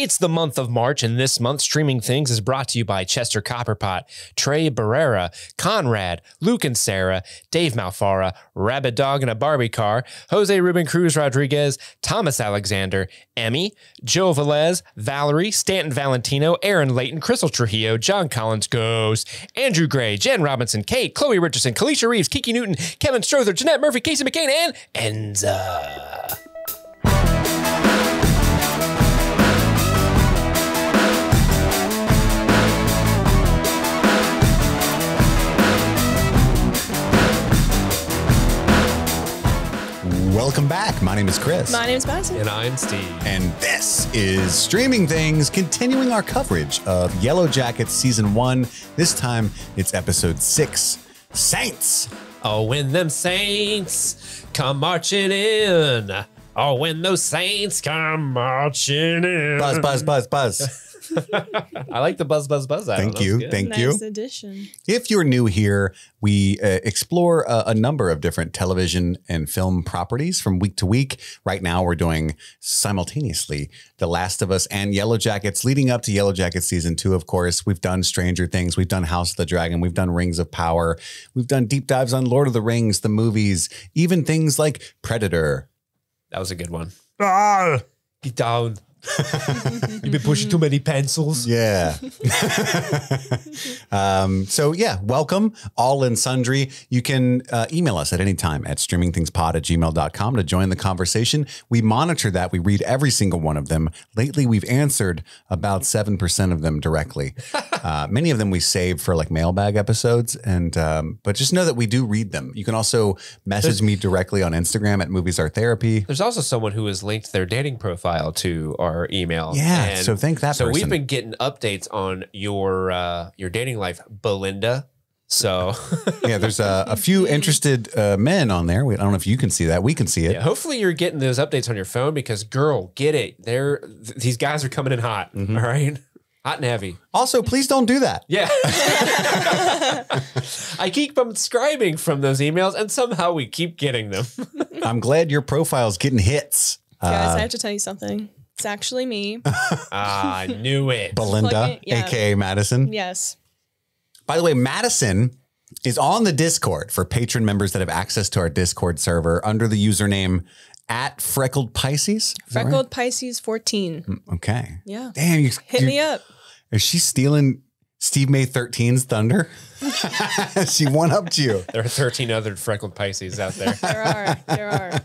It's the month of March, and this month, Streaming Things is brought to you by Chester Copperpot, Trey Barrera, Conrad, Luke and Sarah, Dave Malfara, Rabbit Dog in a Barbie Car, Jose Ruben Cruz Rodriguez, Thomas Alexander, Emmy, Joe Velez, Valerie, Stanton Valentino, Aaron Layton, Crystal Trujillo, John Collins, Ghost, Andrew Gray, Jen Robinson, Kate, Chloe Richardson, Kalisha Reeves, Kiki Newton, Kevin Strother, Jeanette Murphy, Casey McCain, and Enza. Welcome back. My name is Chris. My name is Madison. And I'm Steve. And this is Streaming Things, continuing our coverage of Yellowjackets Season 1. This time, it's Episode 6, Saints. Oh, when them saints come marching in. Oh, when those saints come marching in. Buzz, buzz, buzz, buzz. I like the buzz, buzz, buzz. Thank you. Thank you. Nice addition. If you're new here, we explore a number of different television and film properties from week to week. Right now, we're doing simultaneously The Last of Us and Yellowjackets, leading up to Yellowjackets Season 2, of course. We've done Stranger Things. We've done House of the Dragon. We've done Rings of Power. We've done deep dives on Lord of the Rings, the movies, even things like Predator. That was a good one. Get down. You've been pushing too many pencils. Yeah. So yeah, welcome all and sundry. You can email us at any time at streamingthingspod@gmail.com to join the conversation. We monitor that. We read every single one of them. Lately, we've answered about 7% of them directly. Many of them we save for like mailbag episodes. And but just know that we do read them. You can also message me directly on Instagram at Movies Are Therapy. There's also someone who has linked their dating profile to our email. Yeah, and so thank that person. So we've been getting updates on your dating life, Belinda. So yeah, there's a few interested men on there. I don't know if you can see that. We can see it. Yeah, hopefully you're getting those updates on your phone because, girl, get it. These guys are coming in hot. All right. Hot and heavy. Also, please don't do that. Yeah. I keep unsubscribing from those emails and somehow we keep getting them. I'm glad your profile's getting hits. Guys, I have to tell you something. It's actually me. I knew it. Belinda, yeah. aka Madison. Yes. By the way, Madison is on the Discord for patron members that have access to our Discord server under the username at Freckled Pisces. Freckled Pisces 14. Okay. Yeah. Damn, Hit me up. Is she stealing Steve May 13's thunder? She one-upped you. There are 13 other freckled Pisces out there. There are.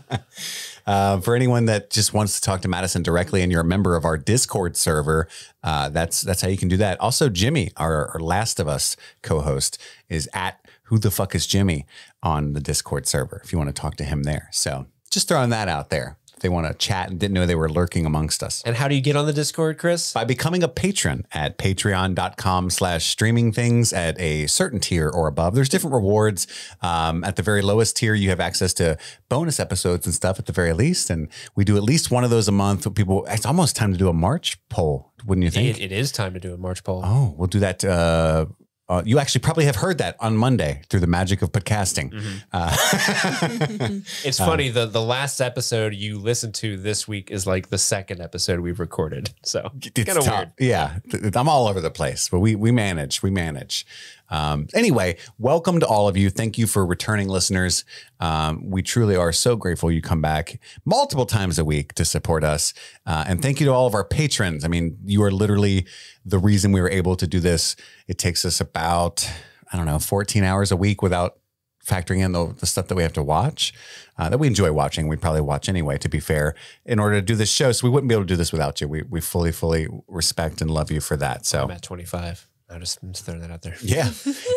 For anyone that just wants to talk to Madison directly and you're a member of our Discord server, that's how you can do that. Also, Jimmy, our Last of Us co-host, is at Who the Fuck is Jimmy on the Discord server if you want to talk to him there. So just throwing that out there. If they want to chat and didn't know they were lurking amongst us. And how do you get on the Discord, Chris? By becoming a patron at patreon.com/streamingthings at a certain tier or above. There's different rewards. At the very lowest tier, you have access to bonus episodes and stuff at the very least. And we do at least one of those a month. People, it's almost time to do a March poll, wouldn't you think? It is time to do a March poll. Oh, we'll do that. You actually probably have heard that on Monday through the magic of podcasting. It's funny. The last episode you listened to this week is like the second episode we've recorded. So it's kind of weird. Yeah, I'm all over the place, but we manage. Anyway, welcome to all of you. Thank you for returning listeners. We truly are so grateful you come back multiple times a week to support us. And thank you to all of our patrons. I mean, you are literally the reason we were able to do this. It takes us about, 14 hours a week without factoring in the stuff that we have to watch, that we enjoy watching. We probably watch anyway, to be fair, in order to do this show. So we wouldn't be able to do this without you. We fully respect and love you for that. So I'm at 25. I'm just throwing that out there. Yeah.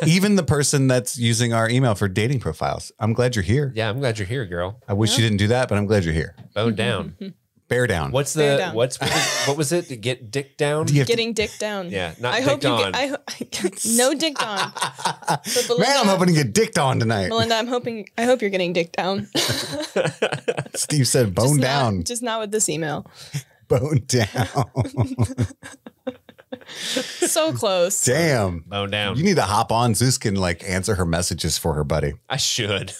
Even the person that's using our email for dating profiles. I'm glad you're here. Yeah, I'm glad you're here, girl. I wish you didn't do that, but I'm glid you're here. Bone down. Bear down. What was it? To get dick down? Getting dick down. Yeah, not I dick hope on. No dick on. Belinda, Man, I'm hoping to get dicked on tonight. Melinda, I hope you're getting dick down. Steve said bone down. Just not with this email. Bone down. So close. Damn. Bone down. You need to hop on. Zeus can like answer her messages for her, buddy. I should.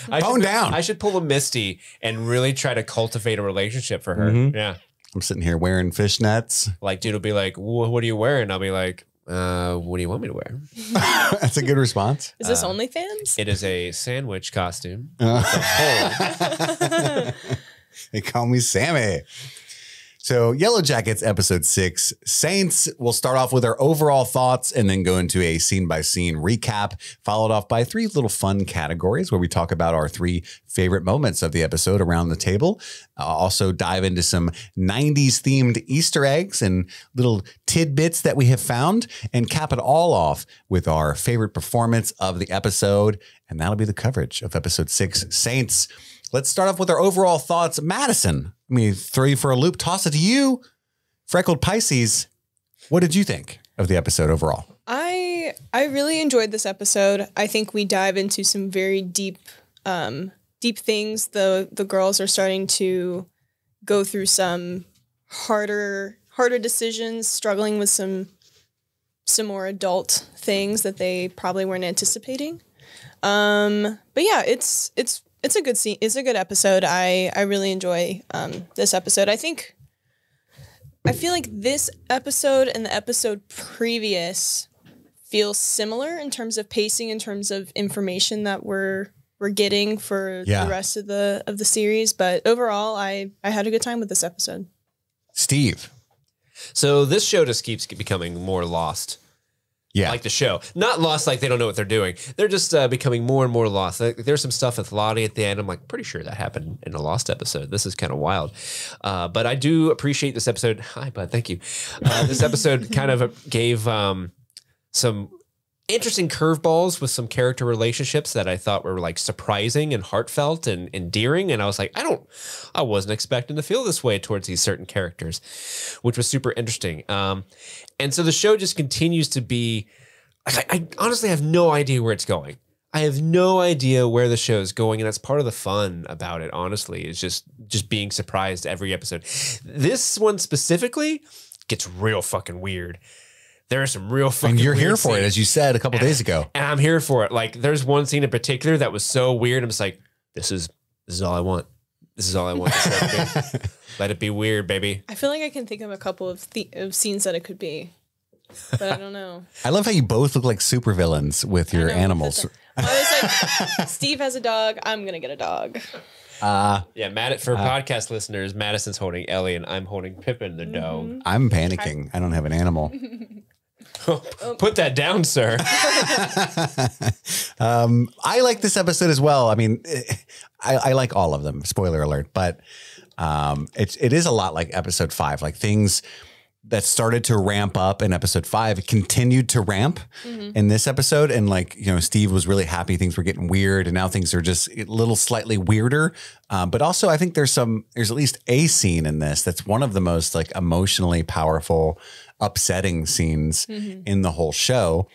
Bone down. I should pull a Misty and really try to cultivate a relationship for her. Mm-hmm. Yeah. I'm sitting here wearing fishnets. Like, dude will be like, what are you wearing? I'll be like, what do you want me to wear? That's a good response. Is this OnlyFans? It is a sandwich costume. They call me Sammy. So Yellowjackets episode 6, Saints. We'll start off with our overall thoughts and then go into a scene-by-scene recap, followed off by 3 little fun categories where we talk about our 3 favorite moments of the episode around the table. Also dive into some 90s themed Easter eggs and little tidbits that we have found, and cap it all off with our favorite performance of the episode. And that'll be the coverage of episode 6, Saints. Let's start off with our overall thoughts. Madison, let me throw you for a loop. Toss it to you. Freckled Pisces, what did you think of the episode overall? I really enjoyed this episode. I think we dive into some very deep things. The girls are starting to go through some harder decisions, struggling with some more adult things that they probably weren't anticipating. But yeah, it's a good scene. It's a good episode. I really enjoy this episode. I feel like this episode and the episode previous feel similar in terms of pacing, in terms of information that we're getting for the rest of the series. But overall, I had a good time with this episode. Steve. So this show just keeps becoming more lost. Yeah. Like the show. Not lost like they don't know what they're doing. They're just becoming more and more lost. There's some stuff with Lottie at the end. I'm like, pretty sure that happened in a Lost episode. This is kind of wild. But I do appreciate this episode. Hi, bud. Thank you. This episode kind of gave some interesting curveballs with some character relationships that I thought were like surprising and heartfelt and endearing. And I was like, I wasn't expecting to feel this way towards these certain characters, which was super interesting. And so the show just continues to be, I honestly have no idea where it's going. I have no idea where the show is going. And that's part of the fun about it, honestly, is just being surprised every episode. This one specifically gets real fucking weird. There are some real fucking And you're here weird for it, scenes. as you said a couple days ago. And I'm here for it. Like, there's one scene in particular that was so weird. I'm just like, this is all I want. This is all I want. Let it be weird, baby. I feel like I can think of a couple of scenes that it could be, but I don't know. I love how you both look like supervillains with your animals. I was like, Steve has a dog. I'm gonna get a dog. Yeah, for podcast listeners, Madison's holding Ellie and I'm holding Pippin the dog. I'm panicking. I don't have an animal. Put that down, sir. I like this episode as well. I mean, I like all of them. Spoiler alert, but it is a lot like episode 5. Like things that started to ramp up in episode 5 continued to ramp in this episode. And like, you know, Steve was really happy things were getting weird, and now things are just a little slightly weirder. But also I think there's at least a scene in this that's one of the most like emotionally powerful, upsetting scenes in the whole show.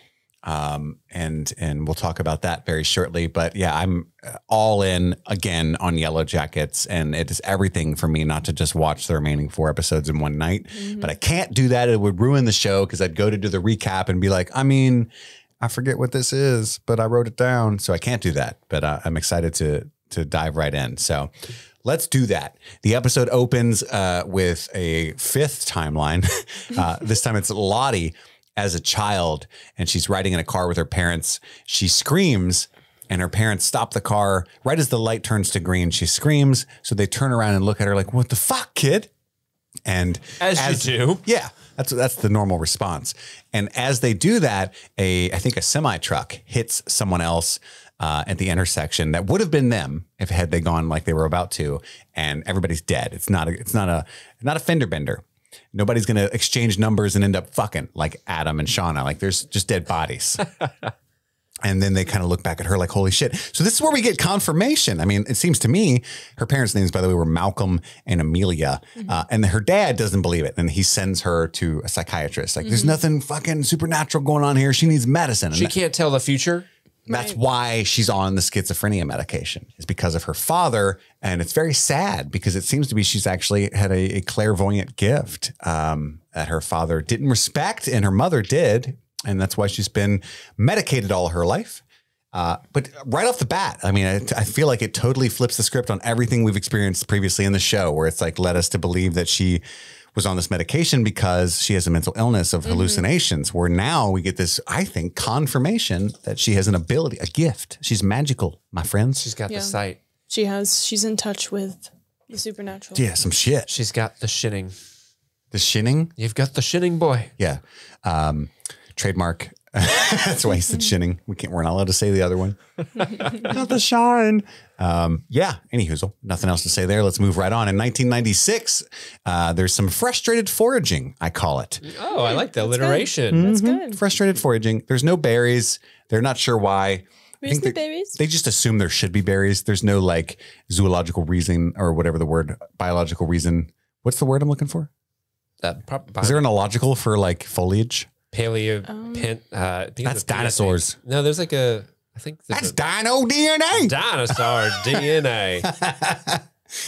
And we'll talk about that very shortly, but yeah, I'm all in again on Yellowjackets, and it is everything for me not to just watch the remaining 4 episodes in one night, but I can't do that. It would ruin the show, because I'd go to do the recap and be like, I mean, I forget what this is, but I wrote it down. So I can't do that, but I'm excited to dive right in. So let's do that. The episode opens with a 5th timeline. This time it's Lottie as a child, and she's riding in a car with her parents. She screams, and her parents stop the car right as the light turns to green. She screams, so they turn around and look at her like, "What the fuck, kid?" And as you do, yeah, that's the normal response. And as they do that, I think a semi truck hits someone else at the intersection that would have been them had they gone like they were about to, and everybody's dead. It's not a fender bender. Nobody's going to exchange numbers and end up fucking like Adam and Shauna. Like there's just dead bodies. And then they kind of look back at her like, holy shit. So this is where we get confirmation. I mean, it seems to me, her parents' names, by the way, were Malcolm and Amelia. And her dad doesn't believe it. And he sends her to a psychiatrist. Like, there's nothing fucking supernatural going on here. She needs medicine. She can't tell the future. That's why she's on the schizophrenia medication, is because of her father. And it's very sad, because it seems to be she's actually had a clairvoyant gift that her father didn't respect and her mother did. And that's why she's been medicated all her life. But right off the bat, I mean, I feel like it totally flips the script on everything we've experienced previously in the show, where it's like led us to believe that she was on this medication because she has a mental illness of hallucinations, where now we get this, I think, confirmation that she has an ability, a gift. She's magical, my friends. She's got the sight. She's in touch with the supernatural. Yeah, some shit. She's got the shinning. The shinning? You've got the shinning, boy. Yeah. Trademark. That's why he said shinning. We're not allowed to say the other one. Not the shine. Yeah. Anywho, nothing else to say there. Let's move right on. In 1996, there's some frustrated foraging, I call it. Oh, I like the alliteration. That's good. Frustrated foraging. There's no berries. They're not sure why. Where's the berries? They just assume there should be berries. There's no like zoological reason or whatever the word, biological reason. What's the word I'm looking for? Is there an illogical for like foliage? That's dinosaurs. No, there's like I think that's dino DNA. Dinosaur DNA.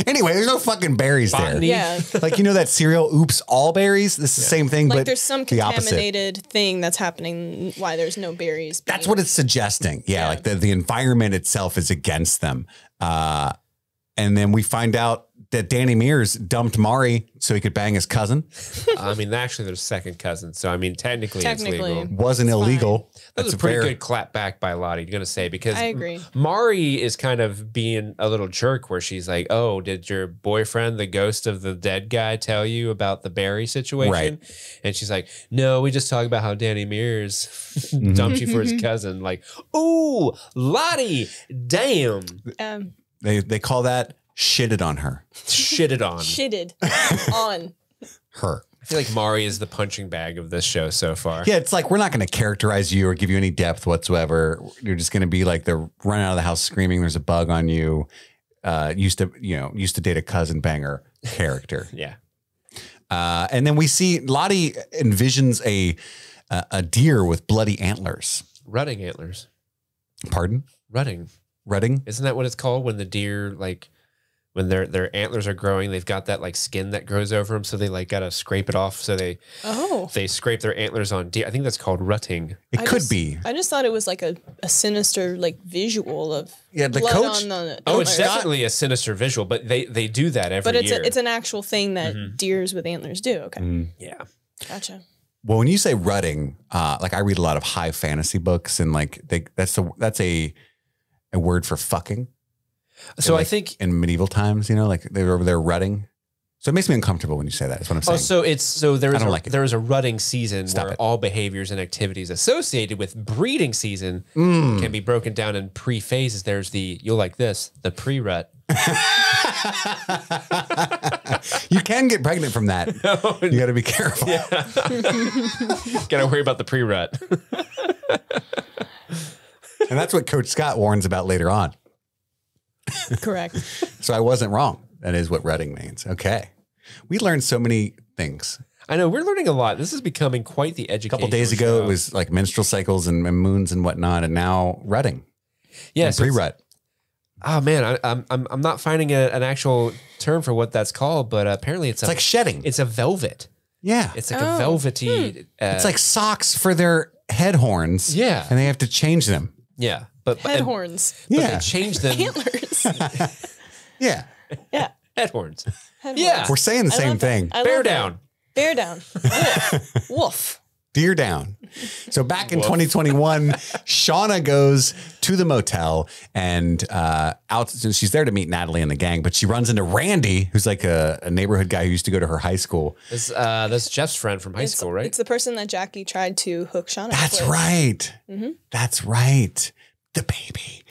Anyway, there's no fucking berries there. Yeah. Like, you know that cereal, oops, all berries? This is the same thing, Like but there's some the opposite. contaminated thing that's happening why there's no berries. That's what it's suggesting. Yeah, like the environment itself is against them. And then we find out that Danny Mears dumped Mari so he could bang his cousin. I mean, actually, they're second cousins. So, I mean, technically it's legal. Wasn't illegal. That was a pretty good clap back by Lottie, going to say, because I agree. Mari is kind of being a little jerk where she's like, oh, did your boyfriend, the ghost of the dead guy, tell you about the Barry situation? Right. And she's like, no, we just talked about how Danny Mears dumped you for his cousin. Like, ooh, Lottie, damn. They call that shitted on her. Shitted on. Shitted on her. I feel like Mari is the punching bag of this show so far. Yeah, it's like we're not going to characterize you or give you any depth whatsoever. You're just going to be like the run out of the house screaming there's a bug on you. Used to date a cousin banger character. Yeah. And then we see Lottie envisions a deer with bloody antlers. Rutting antlers. Pardon? Rutting. Rutting? Isn't that what it's called when the deer, like, when their antlers are growing, they've got that like skin that grows over them, so they like gotta scrape it off. So they scrape their antlers on deer. I think that's called rutting. It could be. I just thought it was like a sinister like visual of the blood coach. on the It's definitely a sinister visual, but they do that every year. But it's an actual thing that deers with antlers do. Okay, yeah, gotcha. Well, when you say rutting, like I read a lot of high fantasy books, and like that's a word for fucking. So I think in medieval times, like they were over there rutting. So it makes me uncomfortable when you say that. That's what I'm saying. There is a rutting season where all behaviors and activities associated with breeding season can be broken down in pre-phases. There's you'll like this, the pre-rut. You can get pregnant from that. You got to be careful. Yeah. Got to worry about the pre-rut. And that's what Coach Scott warns about later on. Correct. So I wasn't wrong. That is what rutting means. Okay. We learned so many things. I know. We're learning a lot. This is becoming quite the education. A couple days ago, it was like menstrual cycles and moons and whatnot, and now rutting. Yeah. So pre-rut. Oh man, I'm not finding an actual term for what that's called, but apparently it's like shedding. It's a velvet. Yeah. It's like a velvety. It's like socks for their head horns. Yeah. And they have to change them. Yeah. But head horns. But they change them. Antlers. Yeah. Yeah. Head horns. Yeah. We're saying the same thing. Bear down. Bear down. Woof. Woof. Deer down. So back in 2021, Shauna goes to the motel and she's there to meet Natalie and the gang, but she runs into Randy, who's like a neighborhood guy who used to go to her high school. That's Jeff's friend from high school, right? It's the person that Jackie tried to hook Shauna That's with. right. That's right. The baby.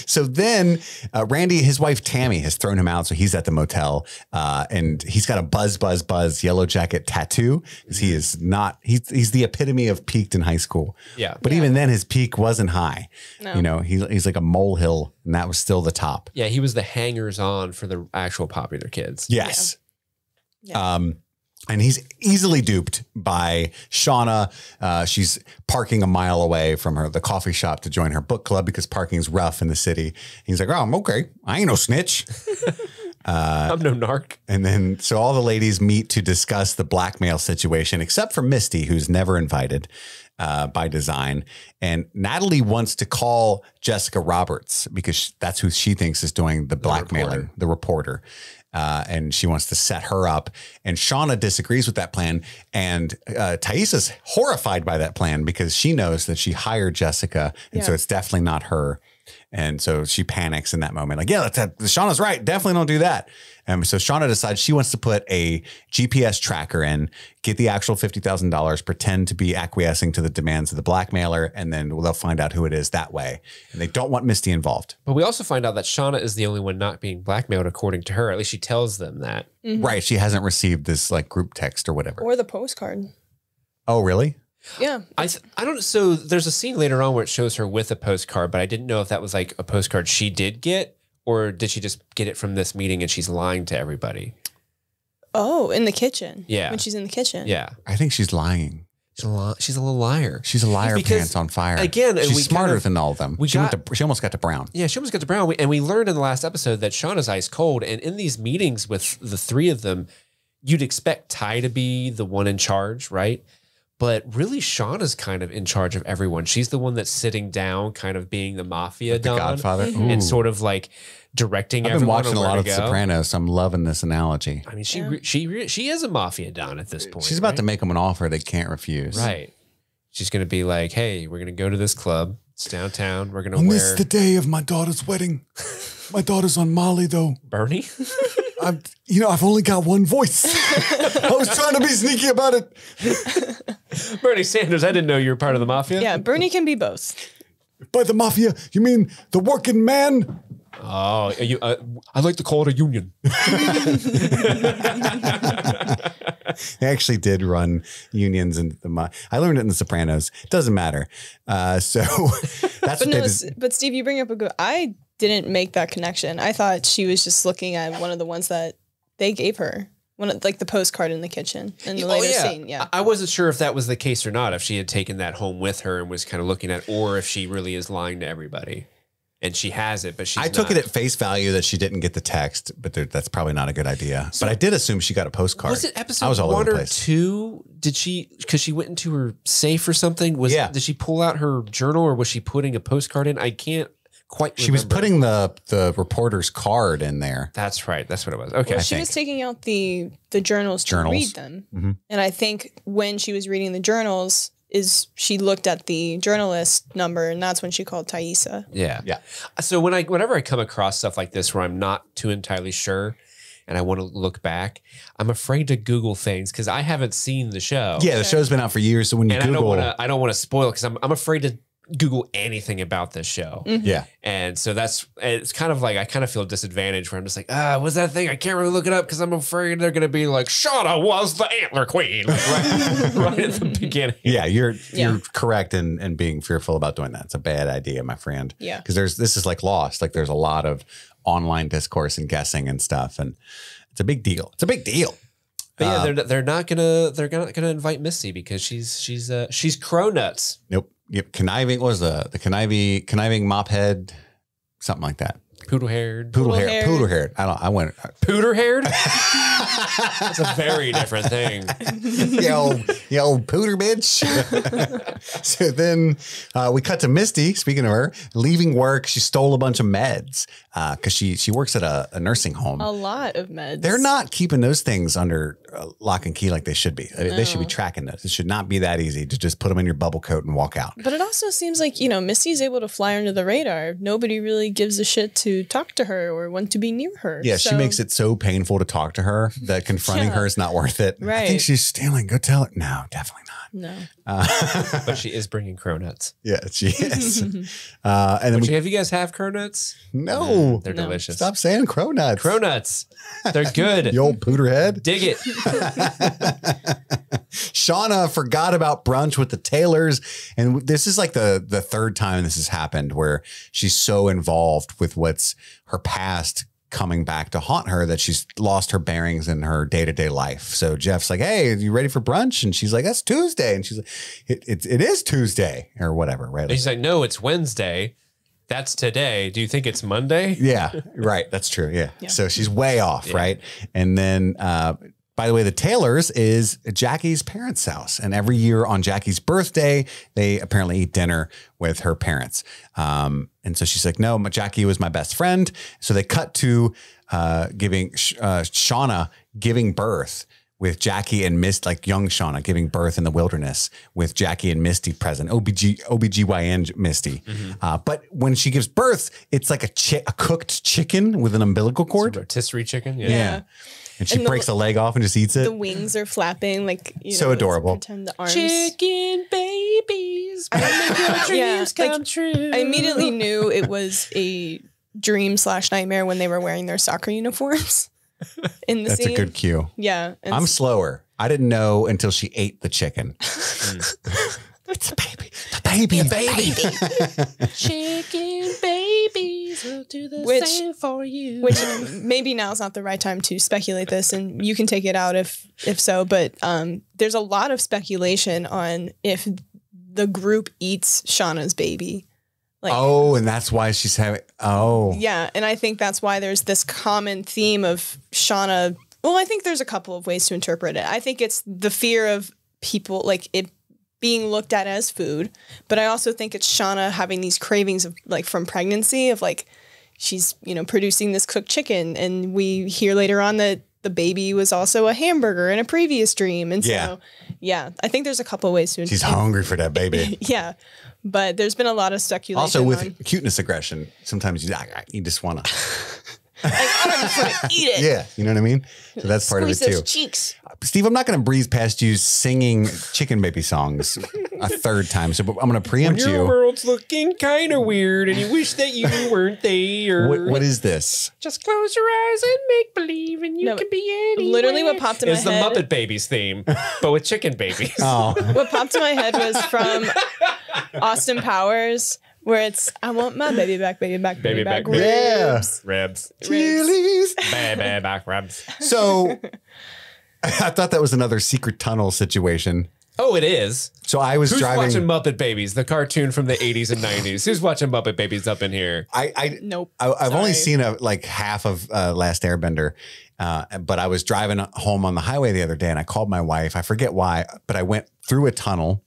So then Randy, his wife Tammy, has thrown him out. So he's at the motel and he's got a buzz Yellowjacket tattoo because he is not, he's the epitome of peaked in high school. Yeah. But even then his peak wasn't high. No. He's like a molehill and that was still the top. Yeah. He was the hangers on for the actual popular kids. Yes. Yeah. And he's easily duped by Shauna. She's parking a mile away from the coffee shop to join her book club because parking's rough in the city. He's like, oh, I'm okay. I ain't no snitch. I'm no narc. And then, so all the ladies meet to discuss the blackmail situation, except for Misty, who's never invited by design. And Natalie wants to call Jessica Roberts because that's who she thinks is doing the blackmailing, the reporter. And she wants to set her up. And Shauna disagrees with that plan. And Thaisa's horrified by that plan because she knows that she hired Jessica. And so it's definitely not her. And so she panics in that moment. Like, yeah, Shauna's right. Definitely don't do that. So Shauna decides she wants to put a GPS tracker in, get the actual $50,000, pretend to be acquiescing to the demands of the blackmailer, and then they'll find out who it is that way. And they don't want Misty involved. But we also find out that Shauna is the only one not being blackmailed, according to her. At least she tells them that. Right. She hasn't received this like group text or whatever. Or the postcard. Oh, really? Yeah. I don't. So there's a scene later on where it shows her with a postcard, but I didn't know if that was like a postcard she did get, or did she just get it from this meeting and she's lying to everybody? Oh, in the kitchen. Yeah. When she's in the kitchen. Yeah. I think she's lying. She's a little liar. She's a liar, Because, pants on fire. again, she's smarter than all of them. She almost got to Brown. Yeah, she almost got to Brown. And we learned in the last episode that Shauna's ice cold. And in these meetings with the three of them, you'd expect Ty to be the one in charge, right? But really, Shauna's kind of in charge of everyone. She's the one that's sitting down, kind of being the mafia Like the don, Godfather. and sort of like directing I've been everyone. watching a lot of The Sopranos. So I'm loving this analogy. I mean, she is a mafia don at this point. She's about to make them an offer they can't refuse. Right. She's going to be like, hey, we're going to go to this club. It's downtown. We're going to On wear... this the day of my daughter's wedding. My daughter's on Molly, though. Bernie? I've only got one voice. I was trying to be sneaky about it. Bernie Sanders, I didn't know you were part of the mafia. Yeah, Bernie can be both. By the mafia, you mean the working man? Oh, I like to call it a union. They actually did run unions in I learned it in The Sopranos. It doesn't matter. So that's but Steve, you bring up a good. I didn't make that connection. I thought she was just looking at one of the ones that they gave her, like the postcard in the kitchen in the later scene. Yeah, I wasn't sure if that was the case or not. If she had taken that home with her and was kind of looking at, or if she really is lying to everybody. And she has it, but she's took it at face value that she didn't get the text, but that's probably not a good idea. So, but I did assume she got a postcard. Was it episode 1 or 2? Did she, because she went into her safe or something? Did she pull out her journal or was she putting a postcard in? I can't quite remember. She was putting the reporter's card in there. That's right. That's what it was. Okay. Well, she was taking out the journals to read them. Mm-hmm. And I think when she was reading the journals, she looked at the journalist number, and that's when she called Thaisa. Yeah. So whenever I come across stuff like this where I'm not too entirely sure and I want to look back, I'm afraid to Google things because I haven't seen the show. Yeah, the show's been out for years, so when you Google, I don't want to spoil it because I'm afraid to Google anything about this show. Mm-hmm. Yeah. And so it's kind of like I kind of feel disadvantaged where I'm just like, what's that thing? I can't really look it up because I'm afraid they're going to be like, Shauna was the antler queen. Like right at the beginning. Yeah, you're correct in being fearful about doing that. It's a bad idea, my friend. Yeah. Because this is like Lost. Like there's a lot of online discourse and guessing and stuff. And it's a big deal. It's a big deal. But yeah, they're not gonna invite Missy because she's crow nuts. Nope. Yep. Conniving what was the conniving mop head, something like that. Poodle haired. Pooter haired. I went pooter haired. That's a very different thing. You old pooter bitch. So then we cut to Misty, speaking of her, leaving work. She stole a bunch of meds because she works at a nursing home. A lot of meds. They're not keeping those things under lock and key like they should be. No. They should be tracking those. It should not be that easy to just put them in your bubble coat and walk out. But it also seems like, Misty's able to fly under the radar. Nobody really gives a shit to talk to her or want to be near her. Yeah, she makes it so painful to talk to her that confronting her is not worth it. Right. I think she's stealing. Go tell her. No, definitely not. No. But she is bringing cronuts. Yeah, she is. And then have you guys have cronuts? No. They're delicious. Stop saying cronuts. Cronuts. They're good. You old pooter head. Dig it. Shauna forgot about brunch with the Taylors. And this is like the third time this has happened where she's so involved with what's her past coming back to haunt her that she's lost her bearings in her day-to-day life. So Jeff's like, hey, are you ready for brunch? And she's like, that's Tuesday. And she's like, it is Tuesday or whatever, right? And he's like, no, it's Wednesday. That's today. Do you think it's Monday? Yeah, right. That's true. Yeah. So she's way off, right? And then, by the way, the Taylors is Jackie's parents' house. And every year on Jackie's birthday, they apparently eat dinner with her parents. And so she's like, no, Jackie was my best friend. So they cut to giving Shauna giving birth with Jackie and Misty, like young Shauna giving birth in the wilderness with Jackie and Misty present, OBGYN Misty. But when she gives birth, it's like a cooked chicken with an umbilical cord. Rotisserie chicken. Yeah. And she breaks a leg off and just eats it. The wings are flapping like, so adorable. Pretend the arms. Chicken babies. Make your dreams come true. I immediately knew it was a dream/nightmare when they were wearing their soccer uniforms. In the scene. That's a good cue. Yeah. I'm slower. I didn't know until she ate the chicken. It's a baby. The baby. Chicken babies will do the same for you. Which maybe now's not the right time to speculate this, and you can take it out if so. But there's a lot of speculation on if the group eats Shauna's baby. Like, and that's why she's having. Yeah, and I think that's why there's this common theme of Shauna. Well, I think there's a couple of ways to interpret it. I think it's the fear of people, like it being looked at as food, but I also think it's Shauna having these cravings of like from pregnancy of like she's, producing this cooked chicken, and we hear later on that the baby was also a hamburger in a previous dream. And so, I think there's a couple of ways to She's hungry for that baby. Yeah. But there's been a lot of speculation. Also with cuteness aggression, sometimes you just want to. I just want to eat it. Yeah, you know what I mean? So that's part of it too. Those cheeks. Steve, I'm not going to breeze past you singing chicken baby songs a third time. So I'm going to preempt when your you. world's looking kind of weird and you wish that you weren't there. What is this? Just close your eyes and make believe and you can be anywhere. Literally what popped in my head. It's the Muppet Babies theme, but with chicken babies. What popped in my head was from Austin Powers, where it's, I want my baby back, baby back, baby back, ribs. Ribs. Chilies. Baby back ribs. So I thought that was another secret tunnel situation. Oh, it is. So I was Who's driving. watching Muppet Babies, the cartoon from the 80s and 90s? Who's watching Muppet Babies up in here? Nope. I've only seen half of Last Airbender, but I was driving home on the highway the other day and I called my wife. I forget why, but I went through a tunnel.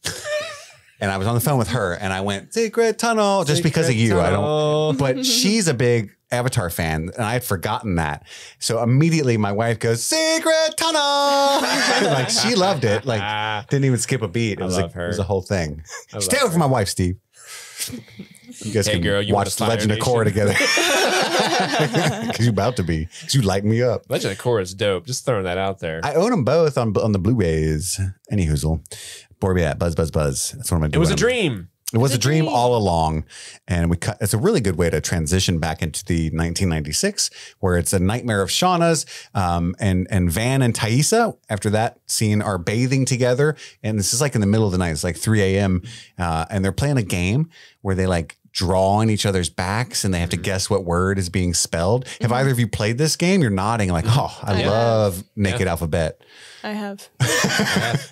And I was on the phone with her and I went, secret tunnel, just because of you. Tunnel. But she's a big Avatar fan and I had forgotten that. So immediately my wife goes, secret tunnel. Like she loved it. Like didn't even skip a beat. It was love her. It was a whole thing. Stay away from my wife, Steve. You guys can girl, you watch Legend of Korra together. Because you're about to be. Because you light me up. Legend of Korra is dope. Just throwing that out there. I own them both on the Blu-rays. Any hoozle. Borbiat, Buzz. That's what I'm doing. It was a dream. It was a dream all along. And it's a really good way to transition back into the 1996, where it's a nightmare of Shauna's. And Van and Thaisa, after that scene, are bathing together. And this is like in the middle of the night. It's like 3 a.m. And they're playing a game where they like draw on each other's backs and they have to guess what word is being spelled. Have either of you played this game? You're nodding like, oh, I love Naked Alphabet. I have.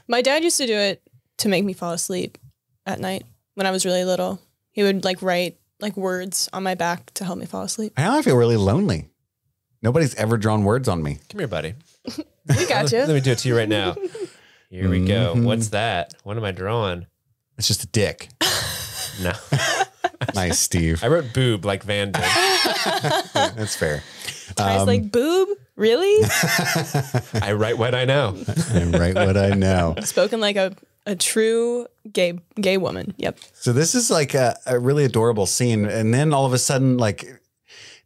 My dad used to do it to make me fall asleep at night when I was really little. He would like write like words on my back to help me fall asleep. Now I feel really lonely. Nobody's ever drawn words on me. Come here, buddy. We got you. Let me do it to you right now. Here we go. What's that? What am I drawing? It's just a dick. No. Nice, Steve. I wrote boob like Van did. That's fair. Ty's like, boob? Really? I write what I know. I write what I know. Spoken like a true gay woman. Yep. So this is like a really adorable scene. And then all of a sudden, like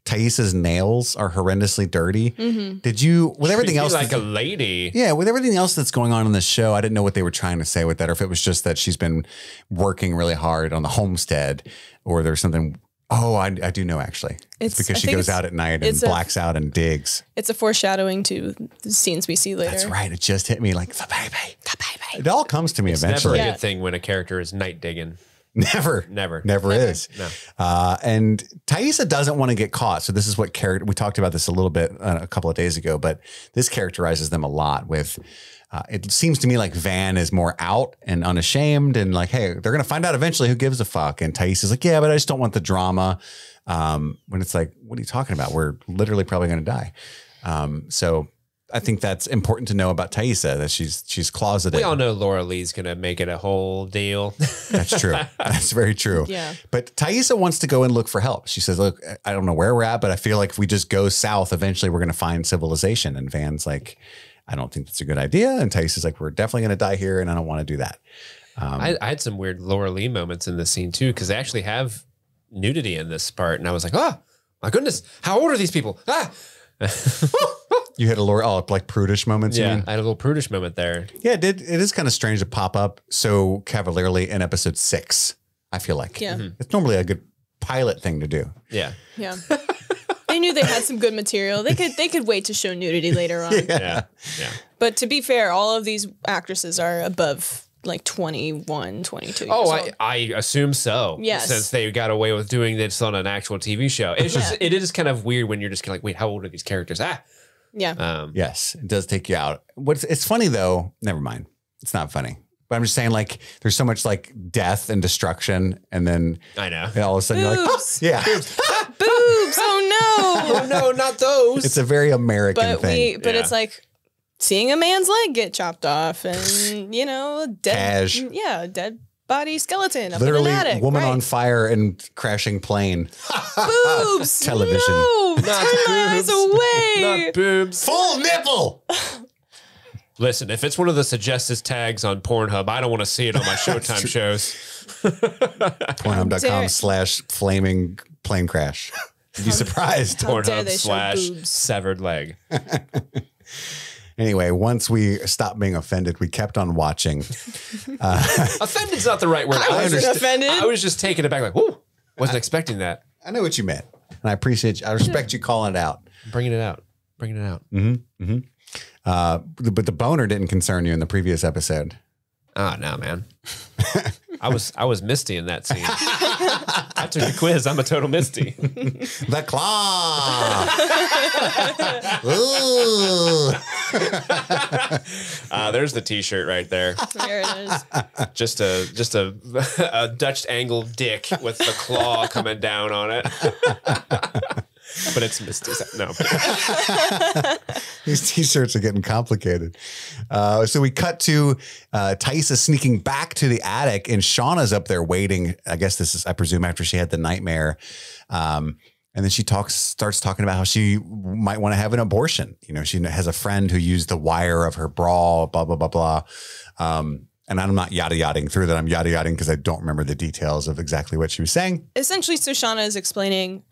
Thaisa's nails are horrendously dirty. Did you, with everything else, like a lady. Yeah, with everything else that's going on in this show, I didn't know what they were trying to say with that, or if it was just that she's been working really hard on the homestead, or there's something. Oh, I do know actually. It's because she goes out at night and blacks out and digs. It's a foreshadowing to the scenes we see later. That's right. It just hit me like the baby. It all comes to me It's eventually. never a good thing when a character is night digging. Never is. No. And Thaisa doesn't want to get caught. So this is what we talked about this a little bit a couple of days ago, but this characterizes them a lot with It seems to me like Van is more out and unashamed and like, hey, they're going to find out eventually, who gives a fuck. And Thais is like, yeah, but I just don't want the drama. When it's like, what are you talking about? We're literally probably going to die. So I think that's important to know about Taissa, that she's closeted. We all know Laura Lee's going to make it a whole deal. That's true. That's very true. Yeah. But Taissa wants to go and look for help. She says, look, I don't know where we're at, but I feel like if we just go south, eventually we're going to find civilization. And Van's like, I don't think that's a good idea. And Taissa's like, we're definitely going to die here, and I don't want to do that. I had some weird Laura Lee moments in this scene too, because they actually have nudity in this part. And I was like, oh, my goodness, how old are these people? Ah! You had a Laura, like prudish moments. Yeah, you mean? I had a little prudish moment there. Yeah, it did. It is kind of strange to pop up so cavalierly in episode 6. I feel like, Yeah. It's normally a good pilot thing to do. Yeah. Yeah. They knew they had some good material. They could wait to show nudity later on. Yeah. But to be fair, all of these actresses are above like 21, 22 years old. I assume so. Yes. Since they got away with doing this on an actual TV show. It's just, it is kind of weird when you're just kind of like, wait, how old are these characters? Yeah. Yes, it does take you out. It's funny though. Never mind. It's not funny. But I'm just saying, like, there's so much like death and destruction, and then I know. and all of a sudden you're like, Boobs. oh, yeah, Boobs. Oh no. Oh, no, not those. it's a very American But thing. Yeah. it's like seeing a man's leg get chopped off, and dead. Cash. Yeah, dead body skeleton up Literally, in an attic. woman right. on fire and crashing plane. boobs. Television. No, turn Not my eyes boobs. away. Not boobs. Full nipple. Listen, if it's one of the suggested tags on Pornhub, I don't want to see it on my Showtime shows. Pornhub.com/flaming plane crash. You'd be surprised. How dare Pornhub they show / boobs. severed leg. Anyway, once we stopped being offended, we kept on watching. Offended's not the right word. I wasn't offended. I was just taken aback, like, whoa, wasn't expecting that. I know what you meant, and I appreciate you. I respect you calling it out. Bringing it out. But the boner didn't concern you in the previous episode. Oh, no, man. I was Misty in that scene. I took the quiz. I'm a total Misty. The claw. Ooh. There's the T-shirt right there. There it is. Just a Dutch angle dick with the claw coming down on it. But it's Misty's. No. These T-shirts are getting complicated. So we cut to Taissa sneaking back to the attic, and Shauna's up there waiting. I guess this is, I presume, after she had the nightmare. And then she starts talking about how she might want to have an abortion. She has a friend who used the wire of her bra, blah, blah, blah, blah. And I'm not yada-yadding through that. I'm yada-yadding because I don't remember the details of exactly what she was saying. Essentially, so Shauna is explaining,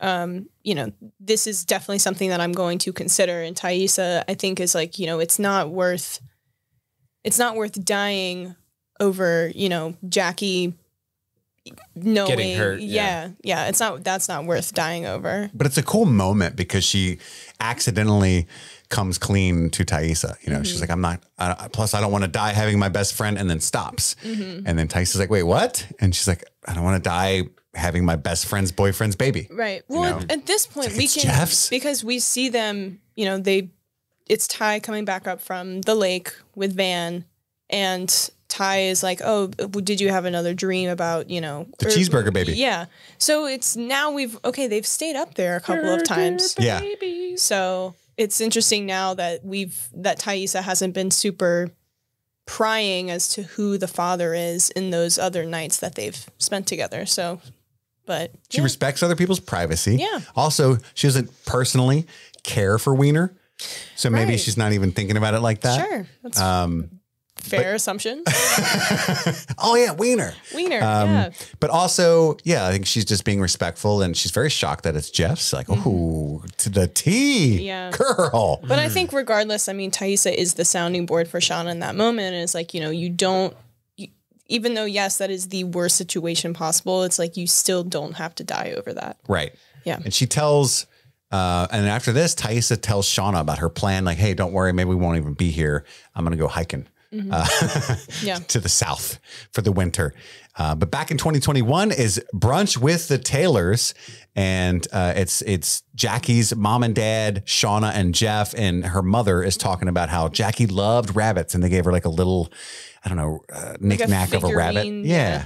this is definitely something that I'm going to consider. And Taissa, I think, is like, it's not worth dying over, Jackie knowing. Getting hurt. Yeah. That's not worth dying over. But it's a cool moment because she accidentally comes clean to Taissa. She's like, plus I don't want to die having my best friend, and then stops. And then Taissa's like, wait, what? And she's like, I don't want to die having my best friend's boyfriend's baby. Right. Well, at this point, we can, Jeff's. because we see them, it's Ty coming back up from the lake with Van, and Ty is like, oh, did you have another dream about, the cheeseburger baby. Yeah. So it's now they've stayed up there a couple of times. Yeah. So it's interesting now that that Taissa hasn't been super prying as to who the father is in those other nights that they've spent together. So, but She respects other people's privacy. Yeah. Also, she doesn't personally care for Wiener. So maybe Right. she's not even thinking about it like that. Sure. That's fair assumption. Oh yeah, Wiener. Yeah. But also, yeah, I think she's just being respectful, and she's very shocked that it's Jeff's. Like, oh, to the T, Yeah. girl. But I think regardless, I mean, Taissa is the sounding board for Shauna in that moment. And it's like, even though, yes, that is the worst situation possible, it's like you still don't have to die over that. Right. Yeah. And she tells, and after this, Taissa tells Shauna about her plan. Like, hey, don't worry, maybe we won't even be here. I'm going to go hiking. to the south for the winter. But back in 2021 is Brunch with the Taylors. And it's Jackie's mom and dad, Shauna and Jeff, and her mother is talking about how Jackie loved rabbits. And they gave her like a little, I don't know, knick-knack of a rabbit. Yeah.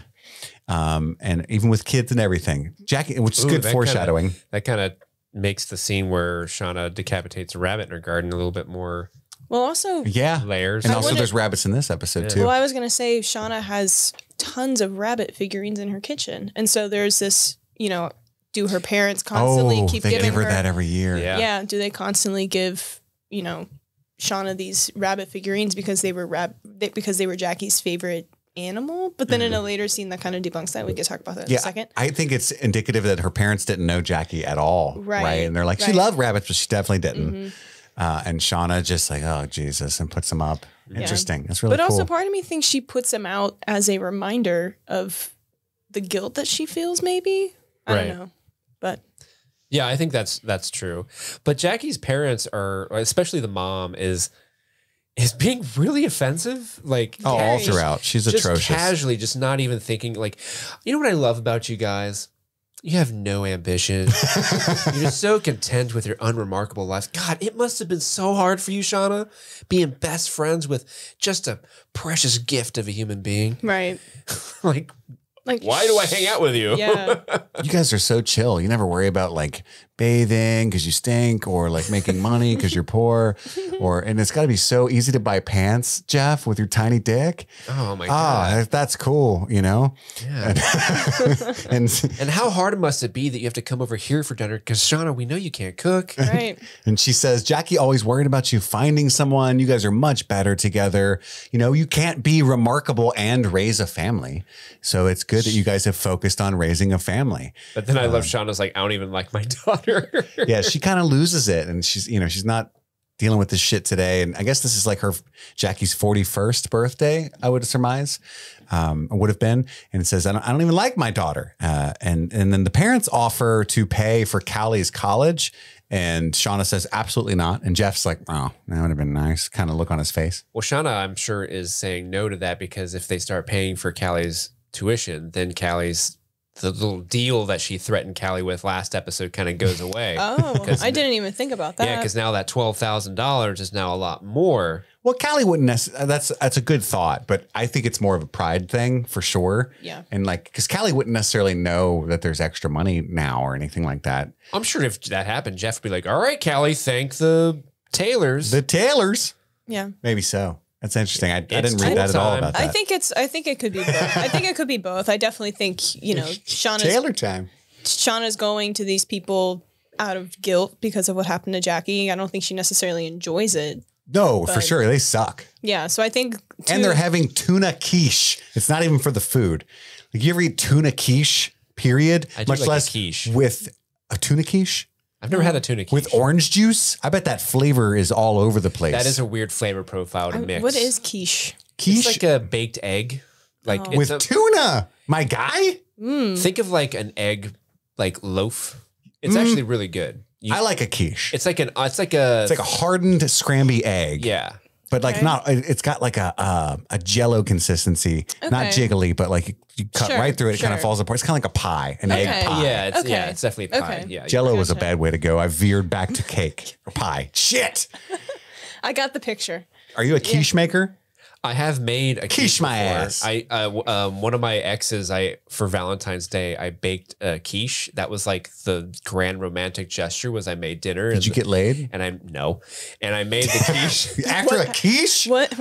And even with kids and everything. Jackie, which is good foreshadowing. That kind of makes the scene where Shauna decapitates a rabbit in her garden a little bit more. Well, also layers. And also there's rabbits in this episode too. Well, I was going to say Shauna has tons of rabbit figurines in her kitchen. And so there's this, do her parents constantly keep giving her that every year? Yeah. Do they constantly give, Shauna these rabbit figurines because they were Jackie's favorite animal? But then in a later scene that kind of debunks that. We could talk about that in a second. I think it's indicative that her parents didn't know Jackie at all. Right. And they're like, she loved rabbits, but she definitely didn't. And Shauna just like, oh, Jesus, and puts them up. Interesting. That's really cool. But also part of me thinks she puts them out as a reminder of the guilt that she feels maybe. I don't know. But yeah, I think that's true. But Jackie's parents are, especially the mom, is being really offensive. Like all throughout. She's just atrocious. Casually, just not even thinking like, you know what I love about you guys? You have no ambition. You're just so content with your unremarkable life. God, it must have been so hard for you, Shauna, being best friends with just a precious gift of a human being. Right. Like, why do I hang out with you? Yeah. You guys are so chill. You never worry about like bathing because you stink or like making money because you're poor and it's got to be so easy to buy pants, Jeff, with your tiny dick. Oh my God. That's cool. Yeah. and how hard must it be that you have to come over here for dinner? Because Shauna, we know you can't cook. Right. And she says, Jackie always worried about you finding someone. You guys are much better together. You can't be remarkable and raise a family. So it's good that you guys have focused on raising a family. But then I love Shauna's like, I don't even like my daughter. Yeah, she kind of loses it. And she's not dealing with this shit today. And I guess this is like Jackie's 41st birthday, I would surmise. Would have been. And it says, I don't even like my daughter. And then the parents offer to pay for Callie's college. And Shauna says, absolutely not. And Jeff's like, oh, that would have been nice. Kind of look on his face. Well, Shauna, I'm sure, is saying no to that because if they start paying for Callie's tuition, then Callie's the little deal that she threatened Callie with last episode kind of goes away. Oh, I didn't even think about that. Yeah, because now that $12,000 is now a lot more. Well, Callie wouldn't necessarily, that's a good thought, but I think it's more of a pride thing for sure. Yeah. And like, because Callie wouldn't necessarily know that there's extra money now or anything like that. I'm sure if that happened, Jeff would be like, all right, Callie, thank the Taylors. The Taylors. Yeah. Maybe so. That's interesting. I didn't read that at all about that. I think it could be both. I think it could be both. I definitely think, Taylor time. Shauna's going to these people out of guilt because of what happened to Jackie. I don't think she necessarily enjoys it. No, for sure. They suck. Yeah. So I think. And they're having tuna quiche. It's not even for the food. Like, you ever eat tuna quiche, period? Much like less quiche. With a tuna quiche? I've never had a tuna quiche. With orange juice? I bet that flavor is all over the place. That is a weird flavor profile to mix. What is quiche? It's like a baked egg. Like with tuna, my guy? Think of like an egg, like loaf. It's actually really good. I like a quiche. It's like a hardened scramby egg. Yeah. But like it's got like a jello consistency, not jiggly, but like you cut right through it, it kind of falls apart. It's kind of like a pie, an egg pie. Yeah, it's definitely a pie. Okay. Yeah, jello was a bad way to go. I veered back to cake or pie. Shit. I got the picture. Are you a quiche maker? I have made a quiche my ass. One of my exes, for Valentine's Day, I baked a quiche. That was like the grand romantic gesture. Was I made dinner? Did you get laid? And I made the quiche after a quiche. What?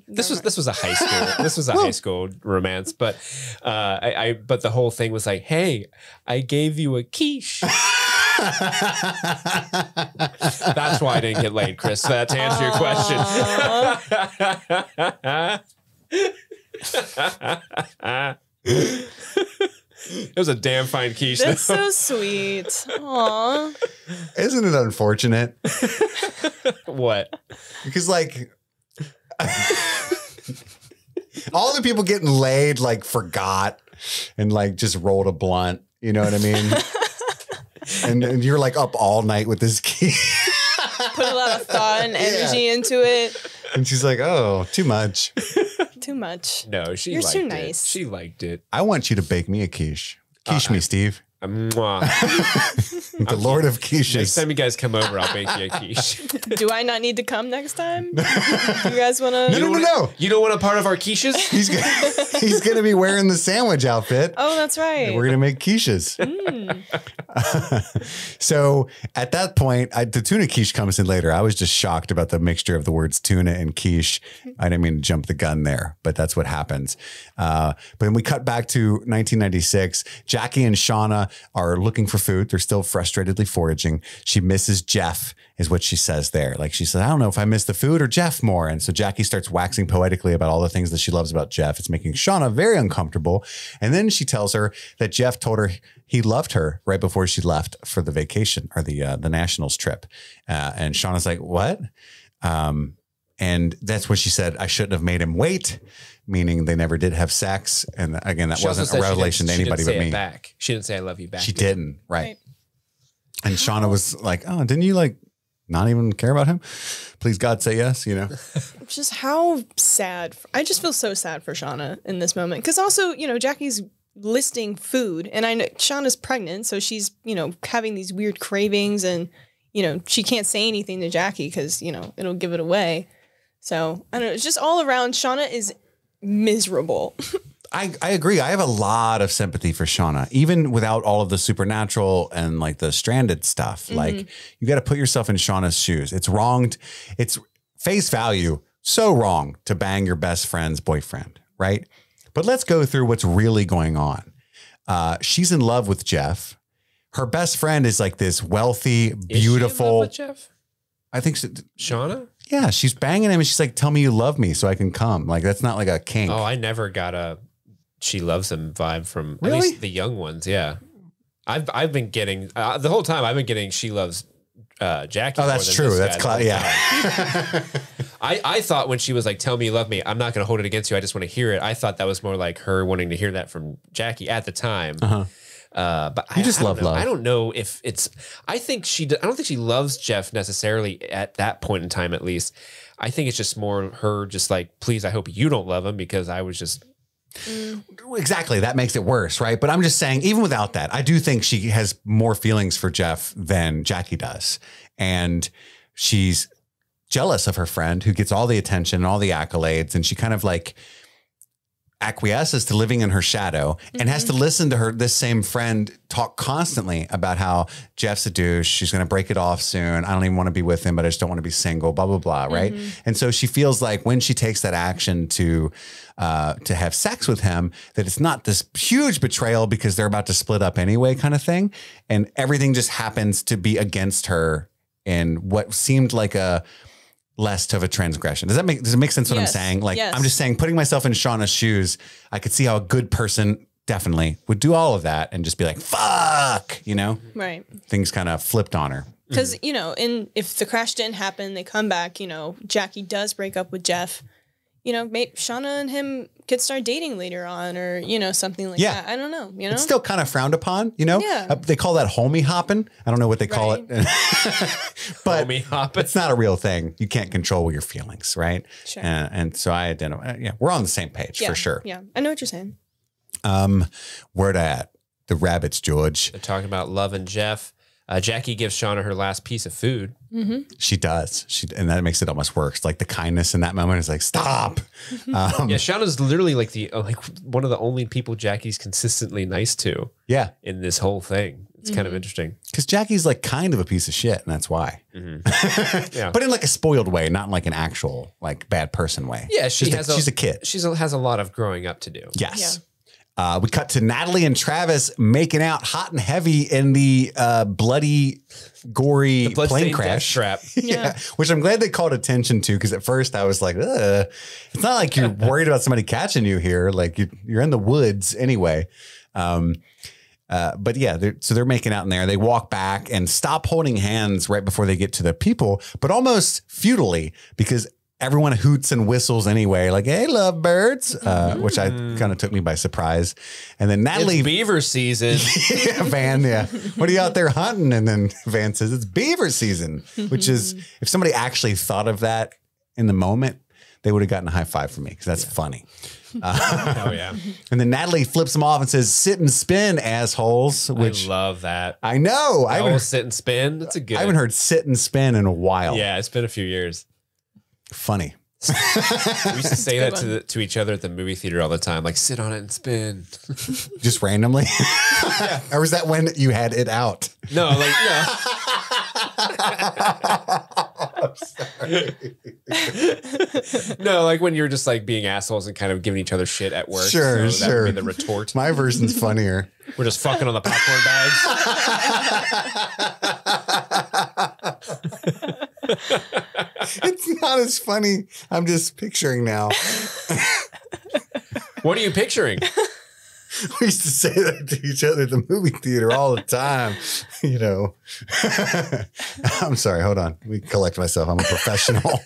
This was a high school. This was a high school romance, but but the whole thing was like, hey, I gave you a quiche. That's why I didn't get laid, Chris. That to answer your question. It was a damn fine quiche. That's so sweet. Aww. Isn't it unfortunate? What? Because like all the people getting laid like forgot and like just rolled a blunt. You know what I mean? And you're like up all night with this key. Put a lot of thought and energy into it. And she's like, oh, too much. Too much. No, You're liked too it. nice. She liked it. I want you to bake me a quiche. Quiche me, Steve. Mwah. The Lord of Next quiches. time you guys come over, I'll bake you a quiche. Do I not need to come next time? Do you guys want to? No. You don't want a part of our quiches? He's gonna be wearing the sandwich outfit. Oh, that's right. We're gonna make quiches. So at that point, the tuna quiche comes in later. I was just shocked about the mixture of the words tuna and quiche. I didn't mean to jump the gun there, but that's what happens. But then we cut back to 1996. Jackie and Shauna are looking for food. They're still frustratedly foraging. She misses Jeff, is what she says there. Like she said, I don't know if I miss the food or Jeff more. And so Jackie starts waxing poetically about all the things that she loves about Jeff. It's making Shauna very uncomfortable. And then she tells her that Jeff told her he loved her right before she left for the vacation or the Nationals trip. And Shauna's like, what? And that's what she said. I shouldn't have made him wait, meaning they never did have sex. And again, that wasn't a revelation to anybody but me. Back. She didn't say I love you back. She didn't. Right. And Shauna was like, oh, didn't you like not even care about him? Please God say yes, you know? Just how sad. I just feel so sad for Shauna in this moment. Because also, you know, Jackie's listing food and I know Shauna's pregnant. So she's, you know, having these weird cravings and, you know, she can't say anything to Jackie because, you know, it'll give it away. So I don't know. It's just all around. Shauna is miserable. I agree. I have a lot of sympathy for Shauna, even without all of the supernatural and like the stranded stuff. Like you got to put yourself in Shauna's shoes. It's wrong. It's face value. So wrong to bang your best friend's boyfriend. Right. But let's go through what's really going on. She's in love with Jeff. Her best friend is like this wealthy, beautiful. Is she in love with Jeff? I think so. Shauna? Yeah. She's banging him and she's like, tell me you love me so I can come. Like, that's not like a kink. Oh, I never got a she loves him vibe from Really? at least the young ones. Yeah. I've been getting the whole time I've been getting she loves Jackie. Oh, that's true. That's yeah. I thought when she was like, tell me you love me, I'm not going to hold it against you. I just want to hear it. I thought that was more like her wanting to hear that from Jackie at the time. But You just love I don't know. love. I don't know if it's, I don't think she loves Jeff necessarily at that point in time, at least. I think it's just more her just like, please, I hope you don't love him because I was just. Exactly. That makes it worse. Right. But I'm just saying, even without that, I do think she has more feelings for Jeff than Jackie does. And she's jealous of her friend who gets all the attention and all the accolades. And she kind of like acquiesces to living in her shadow and has to listen to this same friend talk constantly about how Jeff's a douche. She's going to break it off soon. I don't even want to be with him, but I just don't want to be single, blah, blah, blah. Right. And so she feels like when she takes that action to have sex with him, that it's not this huge betrayal because they're about to split up anyway kind of thing. And everything just happens to be against her in what seemed like a less of a transgression. Does it make sense what I'm saying? Like, I'm just saying, putting myself in Shauna's shoes, I could see how a good person definitely would do all of that and just be like, fuck, you know? Right. Things kind of flipped on her. Because, you know, if the crash didn't happen, they come back, you know, Jackie does break up with Jeff, you know, maybe Shauna and him could start dating later on or, you know, something like that. I don't know, you know? It's still kind of frowned upon, you know? Yeah. They call that homie hopping. I don't know what they call it. But Homie hopping. It's not a real thing. You can't control your feelings, right? Sure. And so I identify, we're on the same page for sure. Yeah, I know what you're saying. Where at? The rabbits, George. They're talking about love and Jeff. Jackie gives Shauna her last piece of food. She does. And that makes it almost worse. Like the kindness in that moment is like, stop. Yeah, Shauna's literally like one of the only people Jackie's consistently nice to. Yeah. In this whole thing. It's kind of interesting. Because Jackie's like kind of a piece of shit, and that's why. Yeah. But in like a spoiled way, not in like an actual like bad person way. Yeah, she's a kid. She has a lot of growing up to do. Yes. We cut to Natalie and Travis making out hot and heavy in the bloody, gory plane crash. Trap. Yeah. Which I'm glad they called attention to, because at first I was like, ugh. It's not like you're worried about somebody catching you here. Like you're in the woods anyway. But yeah, they're making out in there. They walk back and stop holding hands right before they get to the people, but almost futilely, because everyone hoots and whistles anyway, like, hey, lovebirds, which I kind of took me by surprise. And then Natalie. It's beaver season. Yeah, Van, yeah. What are you out there hunting? And then Van says, it's beaver season, which is, if somebody actually thought of that in the moment, they would have gotten a high five from me because that's funny. Oh yeah. And then Natalie flips them off and says, "Sit and spin, assholes." Which I love that. I know. I will sit and spin. That's a good. I haven't heard "sit and spin" in a while. Yeah, it's been a few years. Funny. We used to say that to each other at the movie theater all the time, like sit on it and spin. Just randomly? Or was that when you had it out? No, like I'm sorry. no, like when you're just like being assholes and kind of giving each other shit at work. Sure, so sure. That would be the retort. My version's funnier. We're just fucking on the popcorn bags. It's not as funny. I'm just picturing now. What are you picturing? We used to say that to each other at the movie theater all the time. You know. I'm sorry. Hold on. Let me collect myself. I'm a professional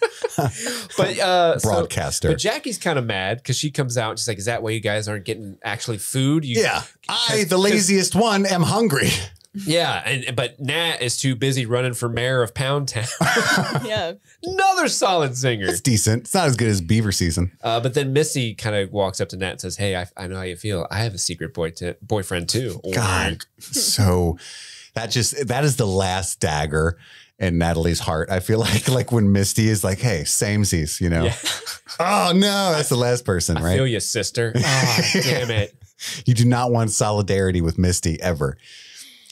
broadcaster. But Jackie's kind of mad because she comes out and she's like, "Is that why you guys aren't getting actually food?" Yeah. I, the laziest one, am hungry. Yeah, but Nat is too busy running for mayor of Pound Town. Yeah. Another solid singer. It's decent. It's not as good as Beaver season. But then Missy kind of walks up to Nat and says, "Hey, I know how you feel. I have a secret boyfriend too." God. So that is the last dagger in Natalie's heart. I feel like when Misty is like, "Hey, samesies," you know. Yeah. Oh no, that's the last person, right? I feel you, sister. Oh, damn it. You do not want solidarity with Misty ever.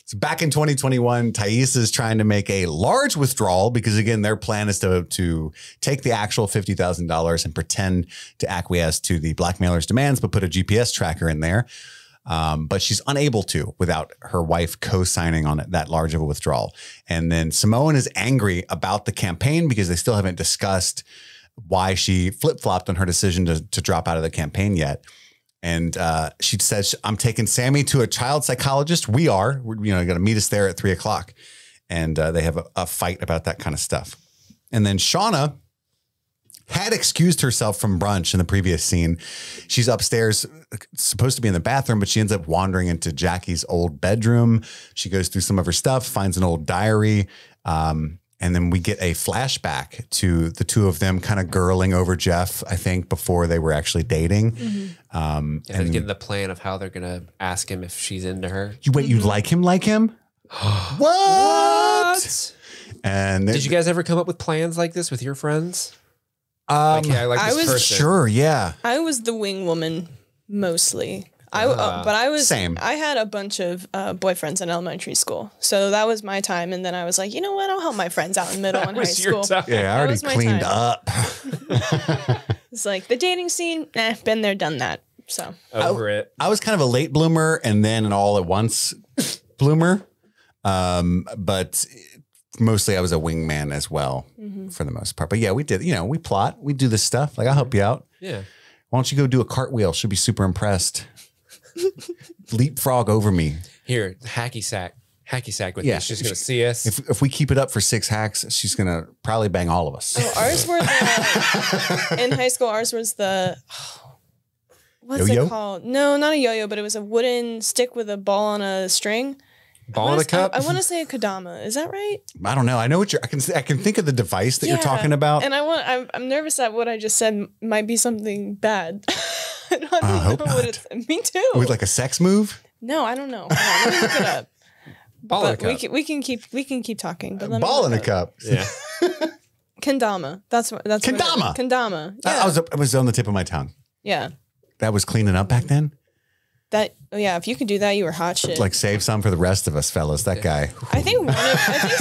So back in 2021, Thais is trying to make a large withdrawal because, again, their plan is to take the actual $50,000 and pretend to acquiesce to the blackmailer's demands, but put a GPS tracker in there. But she's unable to without her wife co-signing on it, that large of a withdrawal. And then Simone is angry about the campaign because they still haven't discussed why she flip-flopped on her decision to drop out of the campaign yet. And she says, "I'm taking Sammy to a child psychologist." We're going to meet us there at 3:00. And they have a fight about that kind of stuff. And then Shauna had excused herself from brunch in the previous scene. She's upstairs, supposed to be in the bathroom, but she ends up wandering into Jackie's old bedroom. She goes through some of her stuff, finds an old diary. And then we get a flashback to the two of them kind of girling over Jeff, I think, before they were actually dating. Mm-hmm. And getting the plan of how they're going to ask him if she's into her. You like him? What? And did you guys ever come up with plans like this with your friends? I this person. Sure, yeah. I was the wing woman mostly. But I was same. I had a bunch of boyfriends in elementary school, so that was my time. And then I was like, you know what? I'll help my friends out in middle and high school. Yeah, I already cleaned up. It's like the dating scene. Been there, done that. So over it. I was kind of a late bloomer and then an all at once bloomer, but mostly I was a wingman as well for the most part. But yeah, we did. We plot. We do this stuff. Like I'll help you out. Yeah. Why don't you go do a cartwheel? She'll be super impressed. Leapfrog over me. Here, hacky sack with me. She's going to see us. If we keep it up for 6 hacks, she's going to probably bang all of us. Oh, ours were in high school. Ours was what's yo-yo? it called? No, not a yo-yo, but it was a wooden stick with a ball on a string. Ball in a cup? I want to say a kodama. Is that right? I don't know. I know what I can think of the device that you're talking about. And I'm nervous that what I just said might be something bad. I don't know what it's. Me too. With like a sex move? No, I don't know. Let me look it up. Ball in a cup. We can keep talking. But Ball in a cup. Yeah. Kendama. That's Kendama. Kendama. Yeah. I was on the tip of my tongue. Yeah. That was cleaning up back then. If you could do that, you were hot shit. Like save some for the rest of us, fellas. That guy. I think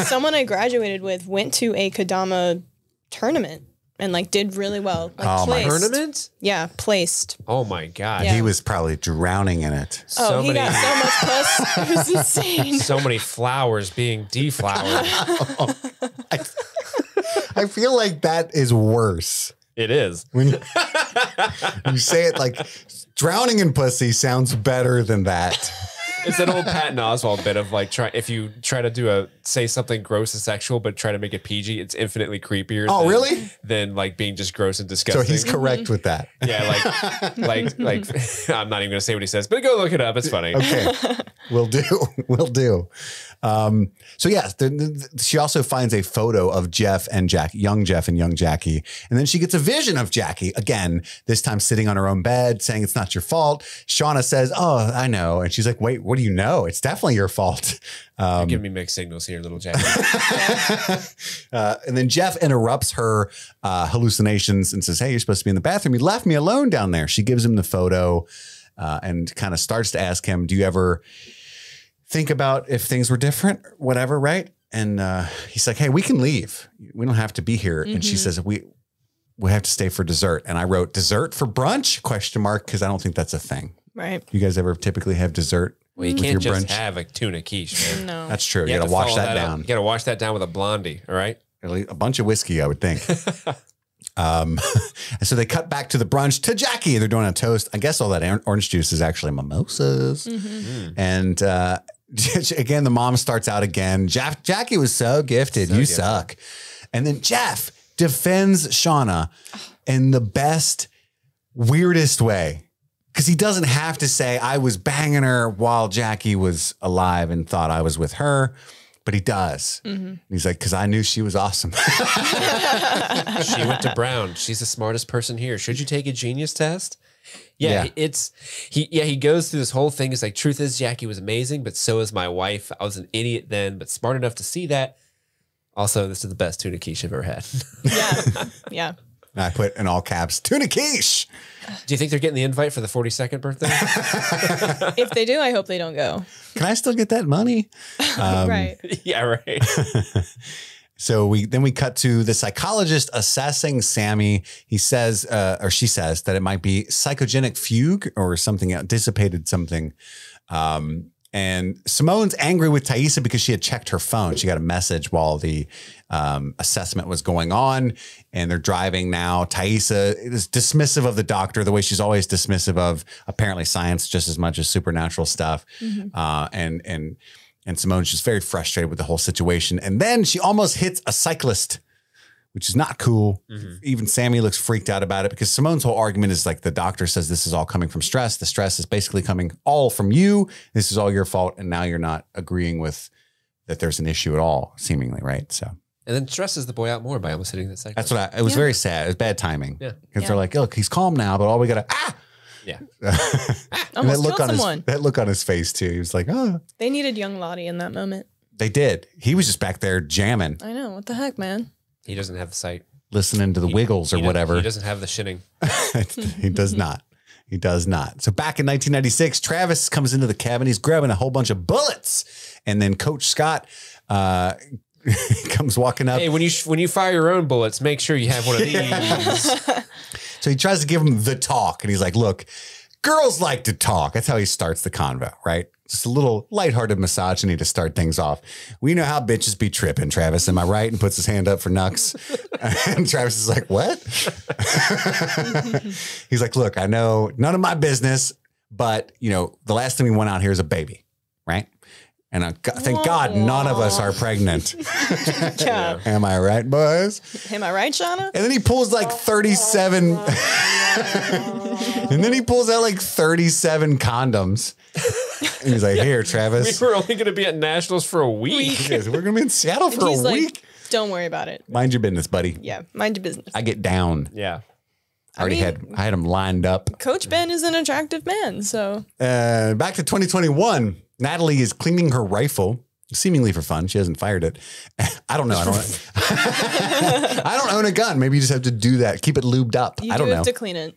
someone I graduated with went to a Kodama tournament and like did really well. Like, my tournament? Yeah, placed. Oh my God. Yeah. He was probably drowning in it. He got so much puss. It was insane. So many flowers being deflowered. I feel like that is worse. It is. When you say it like drowning in pussy sounds better than that. It's an old Patton Oswalt bit of like if you try to say something gross and sexual but try to make it PG, it's infinitely creepier. Oh, really? Than like being just gross and disgusting. So he's correct with that. Yeah, like I'm not even gonna say what he says, but go look it up. It's funny. Okay. Will do. Will do. So yes, she also finds a photo of Jeff and Jackie, young Jeff and young Jackie. And then she gets a vision of Jackie again, this time sitting on her own bed saying it's not your fault. Shauna says, oh, I know. And she's like, wait, what do you know? It's definitely your fault. You're giving me mixed signals here, little Jackie. And then Jeff interrupts her hallucinations and says, hey, you're supposed to be in the bathroom. You left me alone down there. She gives him the photo and kind of starts to ask him, do you ever think about if things were different, whatever, right? And he's like, hey, we can leave. We don't have to be here. And she says, we have to stay for dessert. And I wrote dessert for brunch, ? Because I don't think that's a thing. Right. You guys ever typically have dessert? Well, you can't just have a tuna quiche, man. No. That's true. You got to wash that down. You got to wash that down with a blondie, all right? A bunch of whiskey, I would think. And so they cut back to the brunch to Jackie. They're doing a toast. I guess all that orange juice is actually mimosas. And again, the mom starts out again. Jackie was so gifted. You suck. And then Jeff defends Shauna in the best, weirdest way. Because he doesn't have to say, I was banging her while Jackie was alive and thought I was with her. But he does. He's like, because I knew she was awesome. She went to Brown. She's the smartest person here. Should you take a genius test? Yeah. He goes through this whole thing. It's like, truth is, Jackie was amazing, but so is my wife. I was an idiot then, but smart enough to see that. Also, this is the best tuna quiche I've ever had. Yeah. I put in all caps, tuna quiche. Do you think they're getting the invite for the 42nd birthday? If they do, I hope they don't go. Can I still get that money? Right. Yeah, right. So we cut to the psychologist assessing Sammy. He says, or she says, that it might be psychogenic fugue or something, dissipated something. And Simone's angry with Taissa because she had checked her phone. She got a message while the assessment was going on, and they're driving now. Taissa is dismissive of the doctor the way she's always dismissive of apparently science just as much as supernatural stuff. And Simone's just very frustrated with the whole situation. And then she almost hits a cyclist, which is not cool. Even Sammy looks freaked out about it because Simone's whole argument is like, the doctor says this is all coming from stress. The stress is basically coming all from you. This is all your fault. And now you're not agreeing with that there's an issue at all, seemingly, right? So. And then stresses the boy out more by almost hitting that cycle. That's what it was very sad. It was bad timing. Yeah. Because they're like, look, he's calm now, but all we got to, Yeah. And that look on his face too. He was like, oh. They needed young Lottie in that moment. They did. He was just back there jamming. I know. What the heck, man? He doesn't have the sight. Listening to the Wiggles or whatever. He doesn't have the shitting. He does not. He does not. So back in 1996, Travis comes into the cabin. He's grabbing a whole bunch of bullets. And then Coach Scott comes walking up. Hey, when you fire your own bullets, make sure you have one of these. So he tries to give him the talk. And he's like, look, girls like to talk. That's how he starts the convo, right? Just a little lighthearted misogyny to start things off. We know how bitches be tripping, Travis. Am I right? And puts his hand up for Nux. And Travis is like, what? He's like, look, I know none of my business, but the last thing we want out here is a baby, right? And thank God none of us are pregnant. Yeah. Am I right, boys? Am I right, Shauna? And then he pulls like 37. And then he pulls out like 37 condoms. And he's like, here, Travis. We were only going to be at Nationals for a week. We're going to be in Seattle for a week. Don't worry about it. Mind your business, buddy. Yeah, mind your business. I get down. Yeah. I had him lined up. Coach Ben is an attractive man, so. Back to 2021. Natalie is cleaning her rifle, seemingly for fun. She hasn't fired it. I don't know. I don't own a gun. Maybe you just have to do that. Keep it lubed up. You I don't do know. have to clean it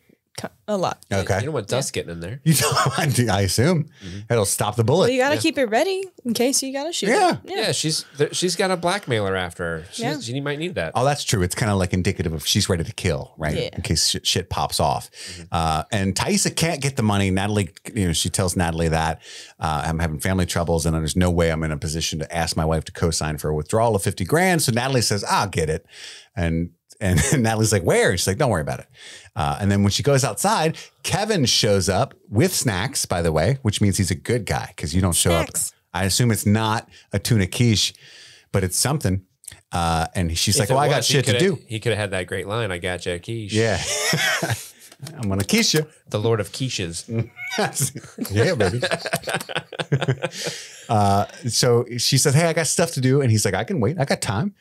a lot. Okay. You don't want dust getting in there. You don't, I assume. It'll stop the bullet. Well, you got to keep it ready in case you got to shoot Yeah. it. Yeah, she's got a blackmailer after her. She might need that. Oh, that's true. It's kind of like indicative of she's ready to kill, right? Yeah. In case shit pops off. And Taissa can't get the money. Natalie, she tells Natalie that I'm having family troubles and there's no way I'm in a position to ask my wife to co-sign for a withdrawal of 50 grand. So Natalie says, I'll get it. And Natalie's like, where? And she's like, don't worry about it. And then when she goes outside, Kevin shows up with snacks, by the way, which means he's a good guy because you don't show up. I assume it's not a tuna quiche, but it's something. And she's like, well, I got shit to do. He could have had that great line. I got you a quiche. Yeah. I'm going to quiche you. The Lord of Quiches. Yeah, baby. So she said, hey, I got stuff to do. And he's like, I can wait. I got time.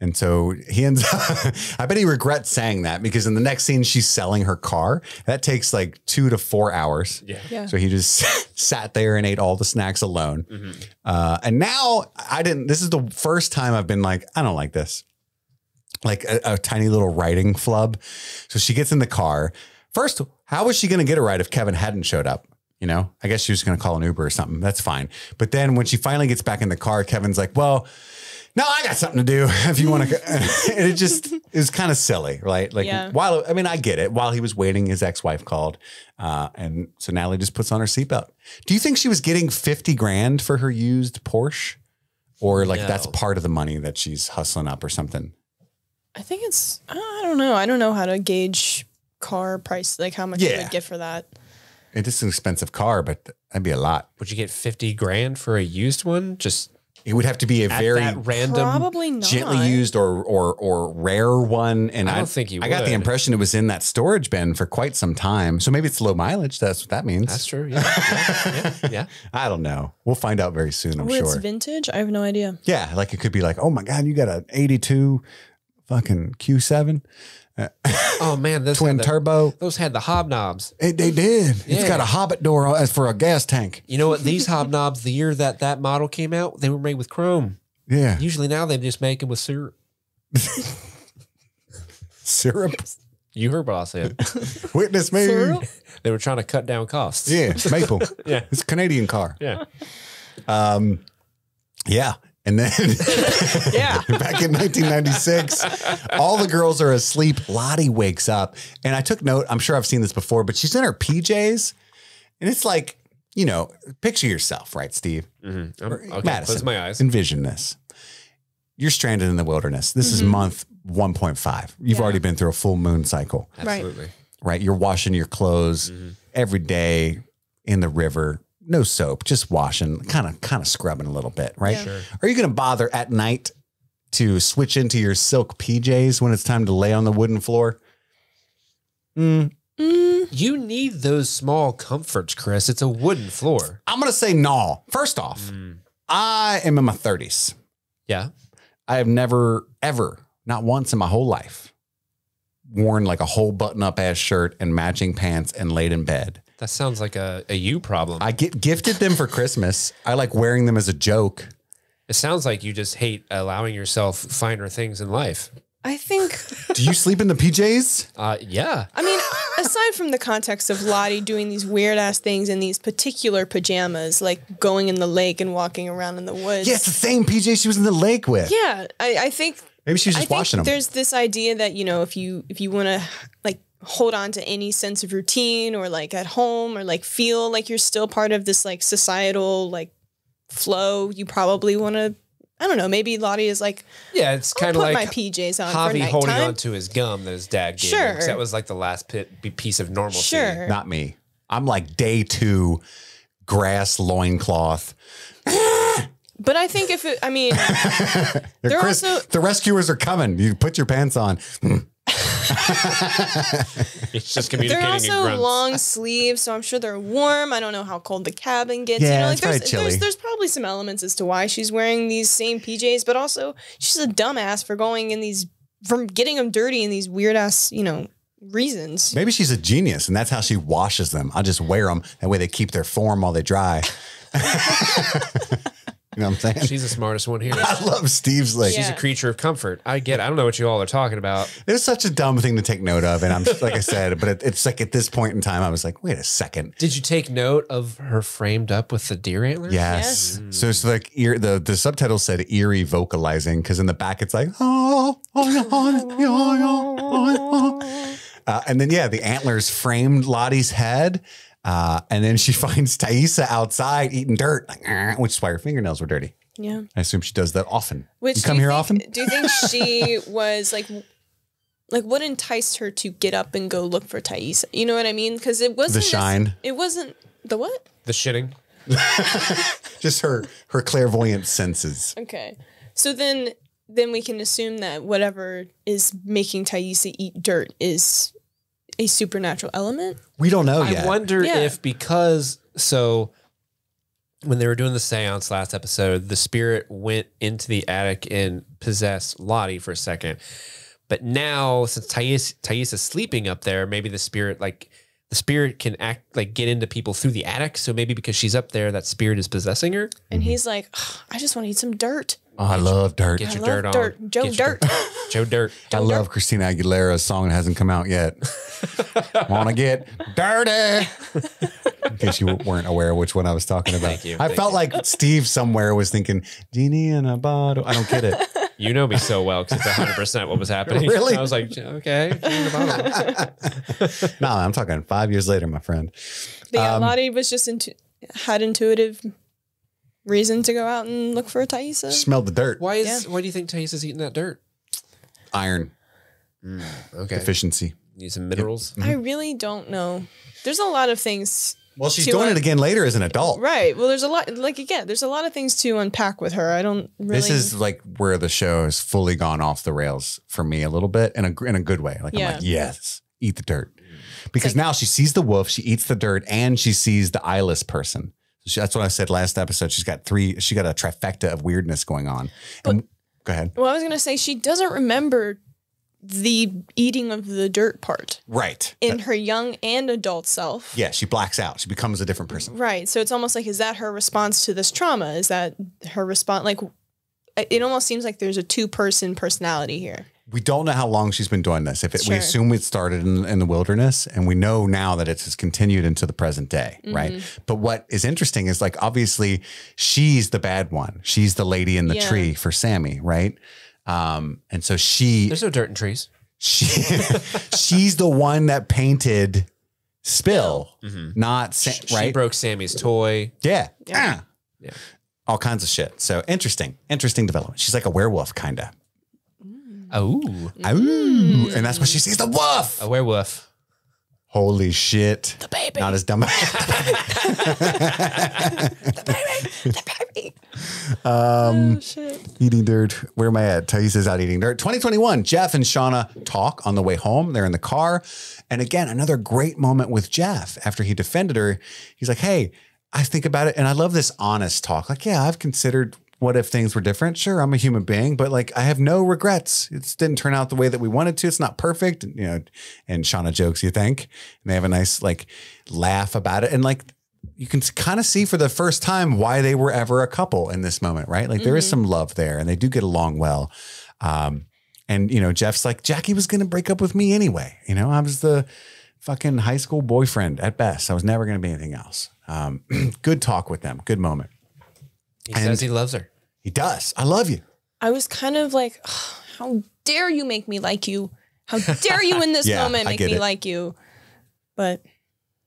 And so he ends up, I bet he regrets saying that because in the next scene, she's selling her car. That takes like 2 to 4 hours. Yeah. So he just sat there and ate all the snacks alone. And now this is the first time I've been like, I don't like this. Like a tiny little writing flub. So she gets in the car. First, how was she going to get a ride if Kevin hadn't showed up? You know, I guess she was going to call an Uber or something. That's fine. But then when she finally gets back in the car, Kevin's like, well, no, I got something to do if you want to. And it just is kind of silly, right? Like while, I mean, I get it. While he was waiting, his ex-wife called. And so Natalie just puts on her seatbelt. Do you think she was getting 50 grand for her used Porsche? Or like that's part of the money that she's hustling up or something? I think it's, I don't know. I don't know how to gauge car price, like how much you would get for that. It is an expensive car, but that'd be a lot. Would you get 50 grand for a used one? Just it would have to be a very random, probably not gently used or rare one. And I don't think you would. I got the impression it was in that storage bin for quite some time. So maybe it's low mileage. That's what that means. That's true. Yeah. I don't know. We'll find out very soon, I'm sure. It's vintage? I have no idea. Yeah. Like it could be like, oh my God, you got an 82 fucking Q7. Oh man, this twin turbo. Those had the hobnobs. They did. It's got a Hobbit door as for a gas tank. You know what? These hobnobs, the year that model came out, they were made with chrome. Yeah. Usually now they just make them with syrup. Syrup. You heard what I said. Witness me. Syrup? They were trying to cut down costs. Yeah, maple. Yeah, it's a Canadian car. Yeah. Yeah. And then back in 1996, all the girls are asleep. Lottie wakes up and I took note. I'm sure I've seen this before, but she's in her PJs and it's like, you know, picture yourself, right, Steve? Mm-hmm. Okay, Madison, close my eyes. Envision this. You're stranded in the wilderness. This is month 1.5. You've already been through a full moon cycle. Absolutely. Right. You're washing your clothes every day in the river. No soap, just washing, kind of scrubbing a little bit, right? Yeah. Sure. Are you going to bother at night to switch into your silk PJs when it's time to lay on the wooden floor? You need those small comforts, Chris. It's a wooden floor. I'm going to say no. First off, I am in my 30s. Yeah. I have never, ever, not once in my whole life, worn like a whole button-up ass shirt and matching pants and laid in bed. That sounds like a you problem. I get gifted them for Christmas. I like wearing them as a joke. It sounds like you just hate allowing yourself finer things in life. I think. Do you sleep in the PJs? Yeah. I mean, aside from the context of Lottie doing these weird ass things in these particular pajamas, like going in the lake and walking around in the woods. Yeah, it's the same PJ she was in the lake with. Yeah, I think. Maybe she was just washing them. There's this idea that, you know, if you want to like hold on to any sense of routine or like at home or like feel like you're still part of this like societal like flow, you probably want to, I don't know, maybe Lottie is like, yeah, it's kind of like my PJs on Javi for holding nighttime. on to his gum that his dad gave Sure. him. 'Cause that was like the last piece of normalcy. Sure. Not me. I'm like day 2, grass loincloth. But I think if it, I mean, Chris, the rescuers are coming. You put your pants on. It's just communicating they're in also grunts. long sleeves, so I'm sure they're warm. I don't know how cold the cabin gets. Yeah, you know, like it's probably chilly. there's probably some elements as to why she's wearing these same PJs, but also she's a dumbass for going in these, from getting them dirty in these weird ass, you know, reasons. Maybe she's a genius and that's how she washes them. I'll just wear them. That way they keep their form while they dry. You know what I'm saying? She's the smartest one here. I love Steve's like. She's a creature of comfort. I get it. I don't know what you all are talking about. It's such a dumb thing to take note of. And I'm like I said, but it's like at this point in time, I was like, wait a second. Did you take note of her framed up with the deer antlers? Yes. So it's like the subtitle said eerie vocalizing because in the back it's like, oh, and then, the antlers framed Lottie's head. And then she finds Thaisa outside eating dirt, which is why her fingernails were dirty. Yeah. I assume she does that often. Which you come here often? Do you think she was like what enticed her to get up and go look for Thaisa? You know what I mean? Because it wasn't The shine. It wasn't the what? The shitting. Just her clairvoyant senses. Okay. So then we can assume that whatever is making Thaisa eat dirt is a supernatural element? We don't know yet. I wonder if when they were doing the seance last episode, the spirit went into the attic and possessed Lottie for a second. But now, since Thais is sleeping up there, maybe the spirit can act like get into people through the attic. So maybe because she's up there, that spirit is possessing her. And he's like, I just want to eat some dirt. Oh, I love dirt. Get your dirt on. Joe Dirt. Joe Dirt. I love Christina Aguilera's song that hasn't come out yet. Wanna get dirty. In case you weren't aware of which one I was talking about. Thank you. I felt like Steve somewhere was thinking, Genie in a bottle. I don't get it. You know me so well because it's 100% what was happening. Really? I was like, okay. No, I'm talking 5 years later, my friend. But yeah, Lottie was just had intuitive reason to go out and look for a Thaisa. Smelled the dirt. Why do you think Thais is eating that dirt? Iron. Okay. Deficiency. Need some minerals. I really don't know. There's a lot of things. Well, she's doing it again later as an adult. Right. Well, there's a lot, there's a lot of things to unpack with her. I don't really. This is like where the show has fully gone off the rails for me a little bit in a good way. Like, I'm like, yes, eat the dirt. Because now she sees the wolf, she eats the dirt, and she sees the eyeless person. That's what I said last episode. She got a trifecta of weirdness going on. Go ahead. Well, I was going to say she doesn't remember the eating of the dirt part. Right. In her young and adult self. Yeah, she blacks out. She becomes a different person. Right. So it's almost like, is that her response to this trauma? Is that her response? Like, it almost seems like there's a two-person personality here. We don't know how long she's been doing this. We assume it started in the wilderness, and we know now that it's continued into the present day, right? But what is interesting is, like, obviously she's the bad one. She's the lady in the tree for Sammy, right? And so there's no dirt in trees. She's the one that painted Spill, not right? She broke Sammy's toy. Yeah. All kinds of shit. So interesting development. She's like a werewolf, kind of. Oh. And that's when she sees the wolf. A werewolf. Holy shit. The baby. Not as dumb. The baby. Shit. Eating dirt. Where am I at? Thais is out eating dirt. 2021. Jeff and Shauna talk on the way home. They're in the car. And again, another great moment with Jeff. After he defended her, he's like, hey, I think about it. And I love this honest talk. Like, yeah, I've considered what if things were different? Sure, I'm a human being, but like I have no regrets. It didn't turn out the way that we wanted to. It's not perfect, you know. And Shauna jokes, you think, and they have a nice like laugh about it, and like you can kind of see for the first time why they were ever a couple in this moment, right? Like there is some love there, and they do get along well. And you know, Jeff's like, Jackie was going to break up with me anyway. You know, I was the fucking high school boyfriend at best. I was never going to be anything else. Good talk with them. Good moment. He says he loves her. He does. I love you. I was kind of like, oh, how dare you make me like you? How dare you in this moment make me like you? But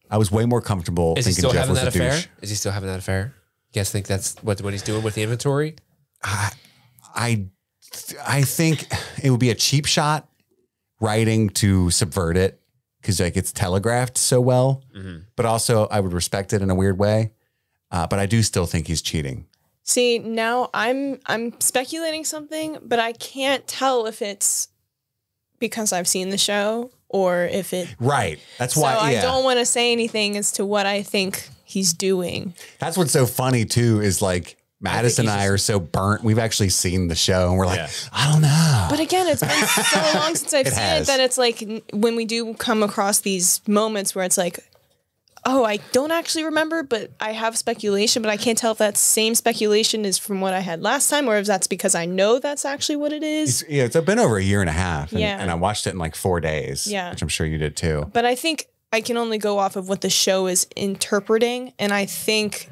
I was way more comfortable thinking Jeff was a douche. Is he still having that affair? You guys think that's what he's doing with the inventory? I think it would be a cheap shot writing to subvert it because like it's telegraphed so well. But also I would respect it in a weird way. But I do still think he's cheating. See, now I'm speculating something, but I can't tell if it's because I've seen the show or if it... Right. That's why, I don't want to say anything as to what I think he's doing. That's what's so funny, too, is like Madison and I are so burnt. We've actually seen the show and we're like, I don't know. But again, it's been so long since I've seen it that it's like when we do come across these moments where it's like, oh, I don't actually remember, but I have speculation, but I can't tell if that same speculation is from what I had last time or if that's because I know that's actually what it is. It's been over a year and a half. And I watched it in like 4 days, which I'm sure you did too. But I think I can only go off of what the show is interpreting. And I think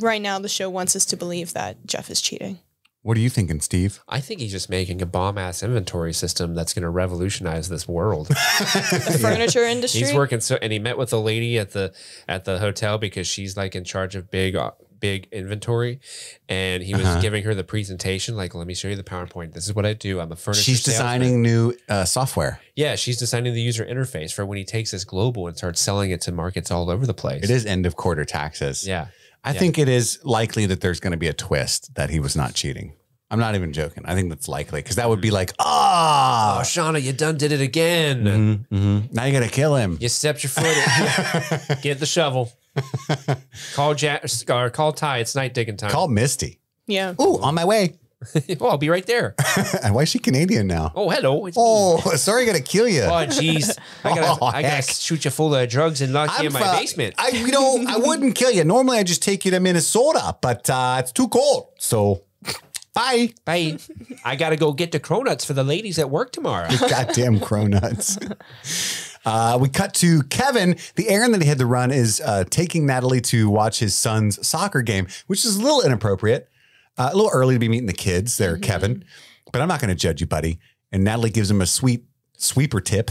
right now the show wants us to believe that Jeff is cheating. What are you thinking, Steve? I think he's just making a bomb-ass inventory system that's going to revolutionize this world. The furniture industry? He's working and he met with a lady at the hotel because she's like in charge of big inventory, and he was giving her the presentation. Like, let me show you the PowerPoint. This is what I do. I'm a furniture. She's designing new software. Yeah, she's designing the user interface for when he takes this global and starts selling it to markets all over the place. It is end of quarter taxes. Yeah. I think it is likely that there's going to be a twist that he was not cheating. I'm not even joking. I think that's likely because that would be like, Oh, Shauna, you done did it again. now you got to kill him. You stepped your foot in. Get the shovel. Call Jack or call Ty. It's night digging time. Call Misty. Yeah. Ooh, on my way. Well, I'll be right there. And why is she Canadian now? Oh, hello. It's Oh, sorry, I got to kill you. Oh, jeez. I gotta heck. shoot you full of drugs and lock you in my basement. I wouldn't kill you. Normally, I just take you to Minnesota, but it's too cold. So, bye. Bye. I gotta go get the cronuts for the ladies at work tomorrow. Goddamn cronuts. We cut to Kevin. The errand that he had to run is taking Natalie to watch his son's soccer game, which is a little inappropriate. A little early to be meeting the kids there, Kevin. But I'm not going to judge you, buddy. And Natalie gives him a sweet sweeper tip.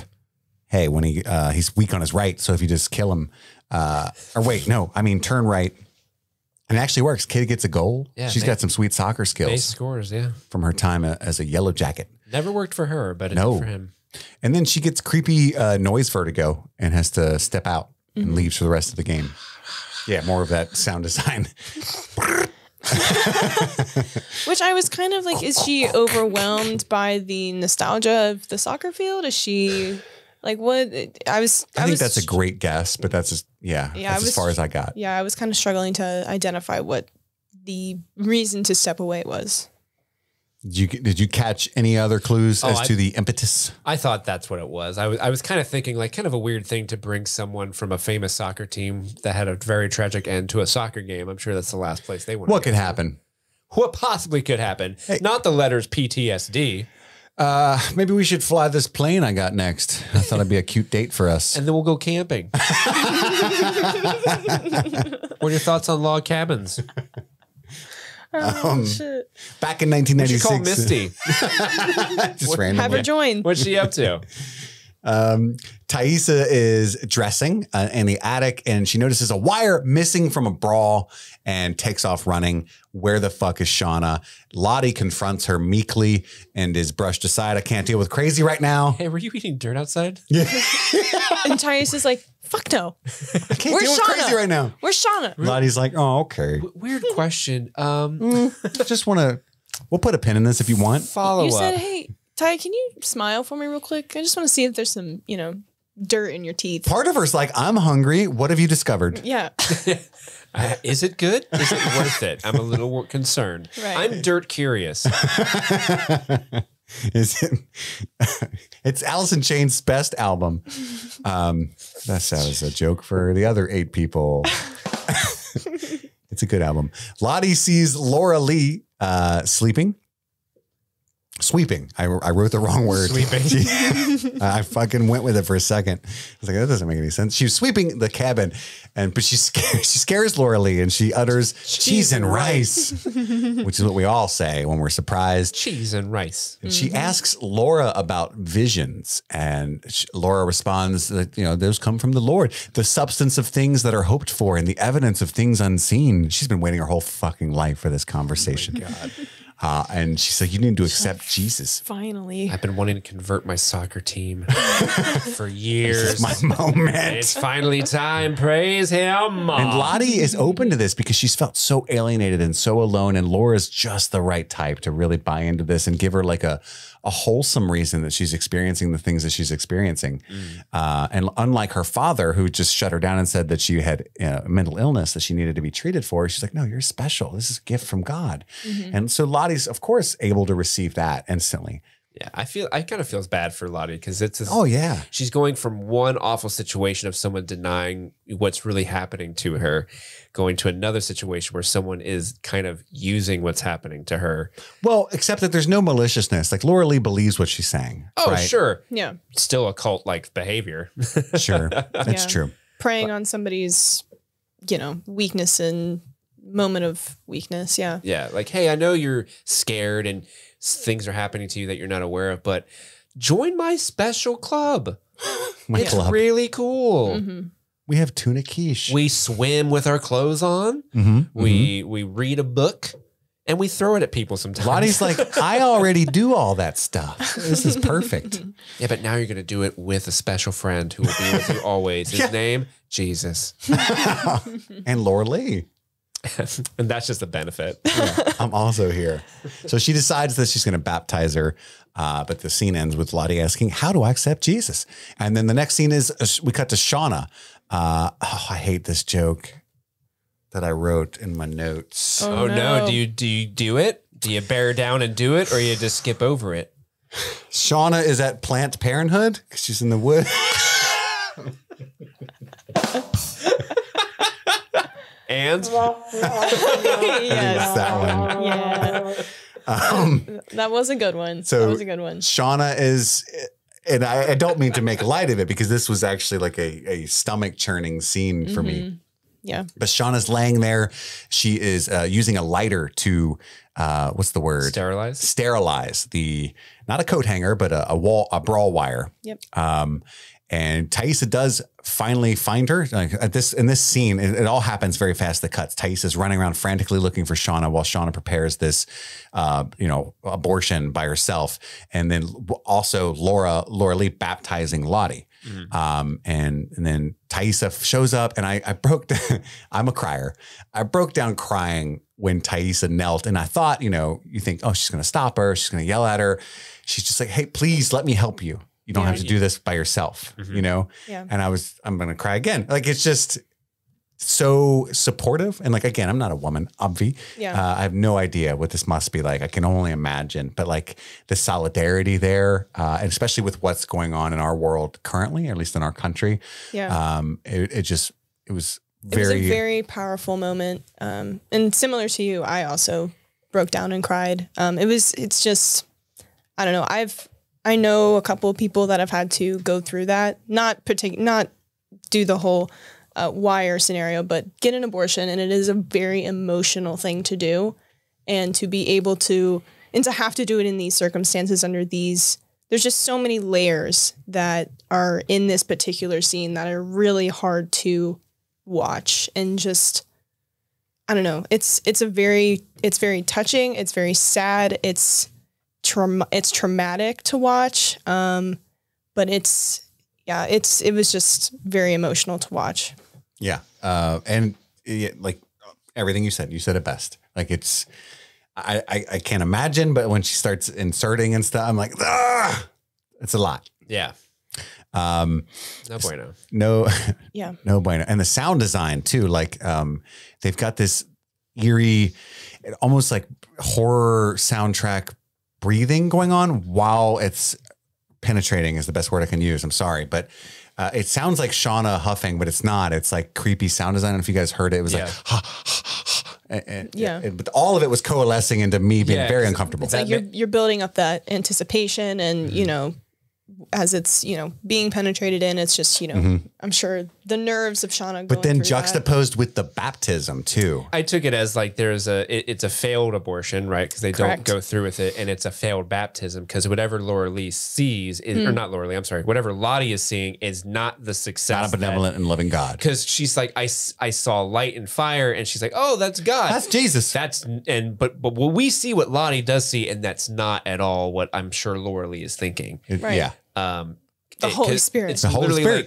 Hey, when he's weak on his right, so if you just kill him, turn right. And it actually works. Kid gets a goal. Yeah, she's got some sweet soccer skills. Base scores, yeah. From her time as a Yellowjacket. Never worked for her, but it did for him. And then she gets creepy noise vertigo and has to step out and leaves for the rest of the game. Yeah, more of that sound design. Which I was kind of like, is she overwhelmed by the nostalgia of the soccer field? Is she like what? I think that's a great guess, but that's just, that's as far as I got. Yeah, I was kind of struggling to identify what the reason to step away was. Did you catch any other clues as to the impetus? I thought that's what it was. I was kind of thinking like kind of a weird thing to bring someone from a famous soccer team that had a very tragic end to a soccer game. I'm sure that's the last place they want to What could happen? What possibly could happen? Hey. Not the letters PTSD. Maybe we should fly this plane I got next. I thought it'd be a cute date for us. And then we'll go camping. What are your thoughts on log cabins? Shit. Back in 1996. What you call Misty? Just randomly. Have her join. What's she up to? Thaisa is dressing in the attic and she notices a wire missing from a bra and takes off running. Where the fuck is Shauna? Lottie confronts her meekly and is brushed aside. I can't deal with crazy right now. Hey, were you eating dirt outside? Yeah. And Thais is like, fuck no. I can't deal with crazy right now. Where's Shauna? Lottie's like, oh, okay. Weird question. Just want to, we'll put a pin in this if you want. Follow You up. said, hey, Ty, can you smile for me real quick? I just want to see if there's some, dirt in your teeth. Part of her's like, I'm hungry. What have you discovered? Yeah. Is it good? Is it worth it? I'm a little concerned. Right. I'm dirt curious. Is it? It's Alice in Chains' best album. That was a joke for the other 8 people. It's a good album. Lottie sees Laura Lee sleeping. Sweeping. I wrote the wrong word. Sweeping. I fucking went with it for a second. I was like, that doesn't make any sense. She was sweeping the cabin, but she scares Laura Lee and she utters cheese and rice, which is what we all say when we're surprised. Cheese and rice. And she asks Laura about visions, and Laura responds that, those come from the Lord, the substance of things that are hoped for and the evidence of things unseen. She's been waiting her whole fucking life for this conversation. Oh my God. And she's like, you need to accept Jesus. Finally. I've been wanting to convert my soccer team for years. This is my moment. It's finally time. Praise him. And Lottie is open to this because she's felt so alienated and so alone. And Laura's just the right type to really buy into this and give her like a wholesome reason that she's experiencing the things that she's experiencing. And unlike her father, who just shut her down and said that she had a mental illness that she needed to be treated for, she's like, no, you're special. This is a gift from God. And so Lottie's, of course, able to receive that instantly. Yeah, I kind of feels bad for Lottie because yeah. She's going from one awful situation of someone denying what's really happening to her, going to another situation where someone is kind of using what's happening to her. Well, except that there's no maliciousness. Like Laura Lee believes what she's saying. Oh, right? Sure. Yeah. Still a cult-like behavior. Sure. That's true. Preying on somebody's, weakness and moment of weakness. Yeah. Yeah. Like, hey, I know you're scared and things are happening to you that you're not aware of, but join my special club. My club. Really cool. We have tuna quiche. We swim with our clothes on. We read a book and we throw it at people sometimes. Lottie's like, I already do all that stuff. This is perfect. Yeah, but now you're going to do it with a special friend who will be with you always. His name, Jesus. And Laura Lee. And that's just a benefit. Yeah, I'm also here. So she decides that she's going to baptize her. But the scene ends with Lottie asking, how do I accept Jesus? And then the next scene is we cut to Shauna. I hate this joke that I wrote in my notes. Oh no. Do you do it? Do you bear down and do it, or you just skip over it? Shauna is at Planned Parenthood because she's in the woods. And Yes. That one. Yeah. That was a good one. So that was a good one. Shauna is, and I don't mean to make light of it because this was actually like a stomach churning scene for me. Yeah. But Shauna's laying there. She is using a lighter to, what's the word? Sterilize the, not a coat hanger, but a brawl wire. Yep. And Thaisa does finally find her. Like in this scene, it all happens very fast. The cuts. Thaisa's running around frantically looking for Shauna while Shauna prepares this, abortion by herself. And then also Laura Lee baptizing Lottie. And then Thaisa shows up, and I broke down. I'm a crier. I broke down crying when Thaisa knelt, and I thought, you think, oh, she's going to stop her. She's going to yell at her. She's just like, hey, please let me help you. You don't have to do this by yourself, Yeah. And I'm going to cry again. Like, it's just so supportive. And like, again, I'm not a woman, obvi. Yeah. I have no idea what this must be like. I can only imagine, but like the solidarity there, and especially with what's going on in our world currently, or at least in our country. Yeah. It was a very powerful moment. And similar to you, I also broke down and cried. It's just, I don't know. I know a couple of people that have had to go through that, not do the whole wire scenario, but get an abortion. And it is a very emotional thing to do, and to be able to, and to have to do it in these circumstances there's just so many layers that are in this particular scene that are really hard to watch. And just, I don't know. It's very touching. It's very sad. It's traumatic to watch. But it was just very emotional to watch. Yeah. Like everything you said it best. Like I can't imagine, but when she starts inserting and stuff, I'm like, it's a lot. Yeah. No bueno. No. Yeah. No bueno. And the sound design too. Like, they've got this eerie, almost like horror soundtrack breathing going on while it's penetrating is the best word I can use. I'm sorry, but it sounds like Shauna huffing, but it's not. It's like creepy sound design. If you guys heard it, it was like, but all of it was coalescing into me being very uncomfortable. It's like you're building up that anticipation, and as it's being penetrated in, it's just I'm sure the nerves of Shauna. But then juxtaposed with the baptism too. I took it as like it's a failed abortion, right? Because they don't go through with it, and it's a failed baptism because whatever Laura Lee sees, or not Laura Lee, I'm sorry, whatever Lottie is seeing is not the success. Not a benevolent and loving God. Because she's like, I saw light and fire, and she's like, oh, that's God, that's Jesus. But we see what Lottie does see, and that's not at all what I'm sure Laura Lee is thinking. Yeah. The Holy Spirit. It's literally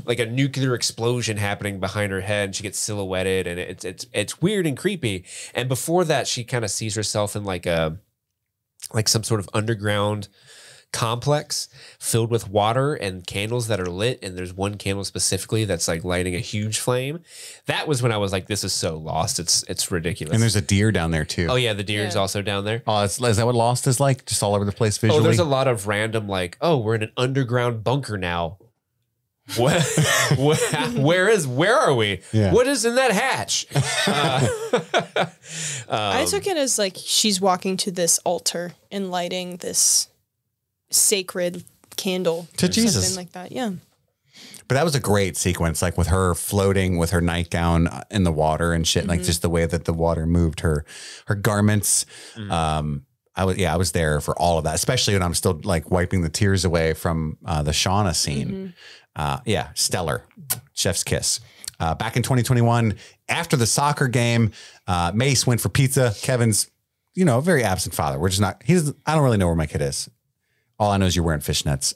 like a nuclear explosion happening behind her head, and she gets silhouetted, and it's weird and creepy. And before that, she kind of sees herself in like some sort of underground complex filled with water and candles that are lit, and there's one candle specifically that's like lighting a huge flame. That was when I was like, this is so Lost. It's ridiculous. And there's a deer down there too. Oh yeah, the deer is also down there. Oh, is that what Lost is like? Just all over the place visually? Oh, there's a lot of random like, oh, we're in an underground bunker now. Where are we? Yeah. What is in that hatch? I took it as like she's walking to this altar and lighting this sacred candle to Jesus, something like that. Yeah. But that was a great sequence, like with her floating with her nightgown in the water and shit, like just the way that the water moved her garments. I was there for all of that, especially when I'm still like wiping the tears away from the Shauna scene. Stellar. Chef's kiss. Back in 2021, after the soccer game, Mace went for pizza. Kevin's, a very absent father. I don't really know where my kid is. All I know is you're wearing fishnets.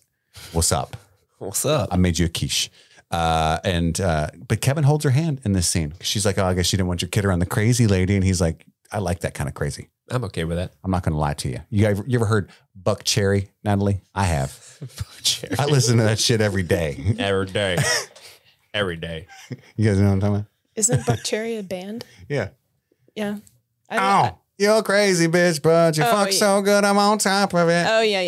What's up? What's up? I made you a quiche. But Kevin holds her hand in this scene. She's like, oh, I guess you didn't want your kid around the crazy lady. And he's like, I like that kind of crazy. I'm okay with that. I'm not going to lie to you. You ever heard Buck Cherry, Natalie? I have. Buck Cherry. I listen to that shit every day. Every day. Every day. You guys know what I'm talking about? Isn't Buck Cherry a band? Yeah. Yeah. Oh, you're crazy bitch, but you fuck so good, I'm on top of it. Oh, yeah.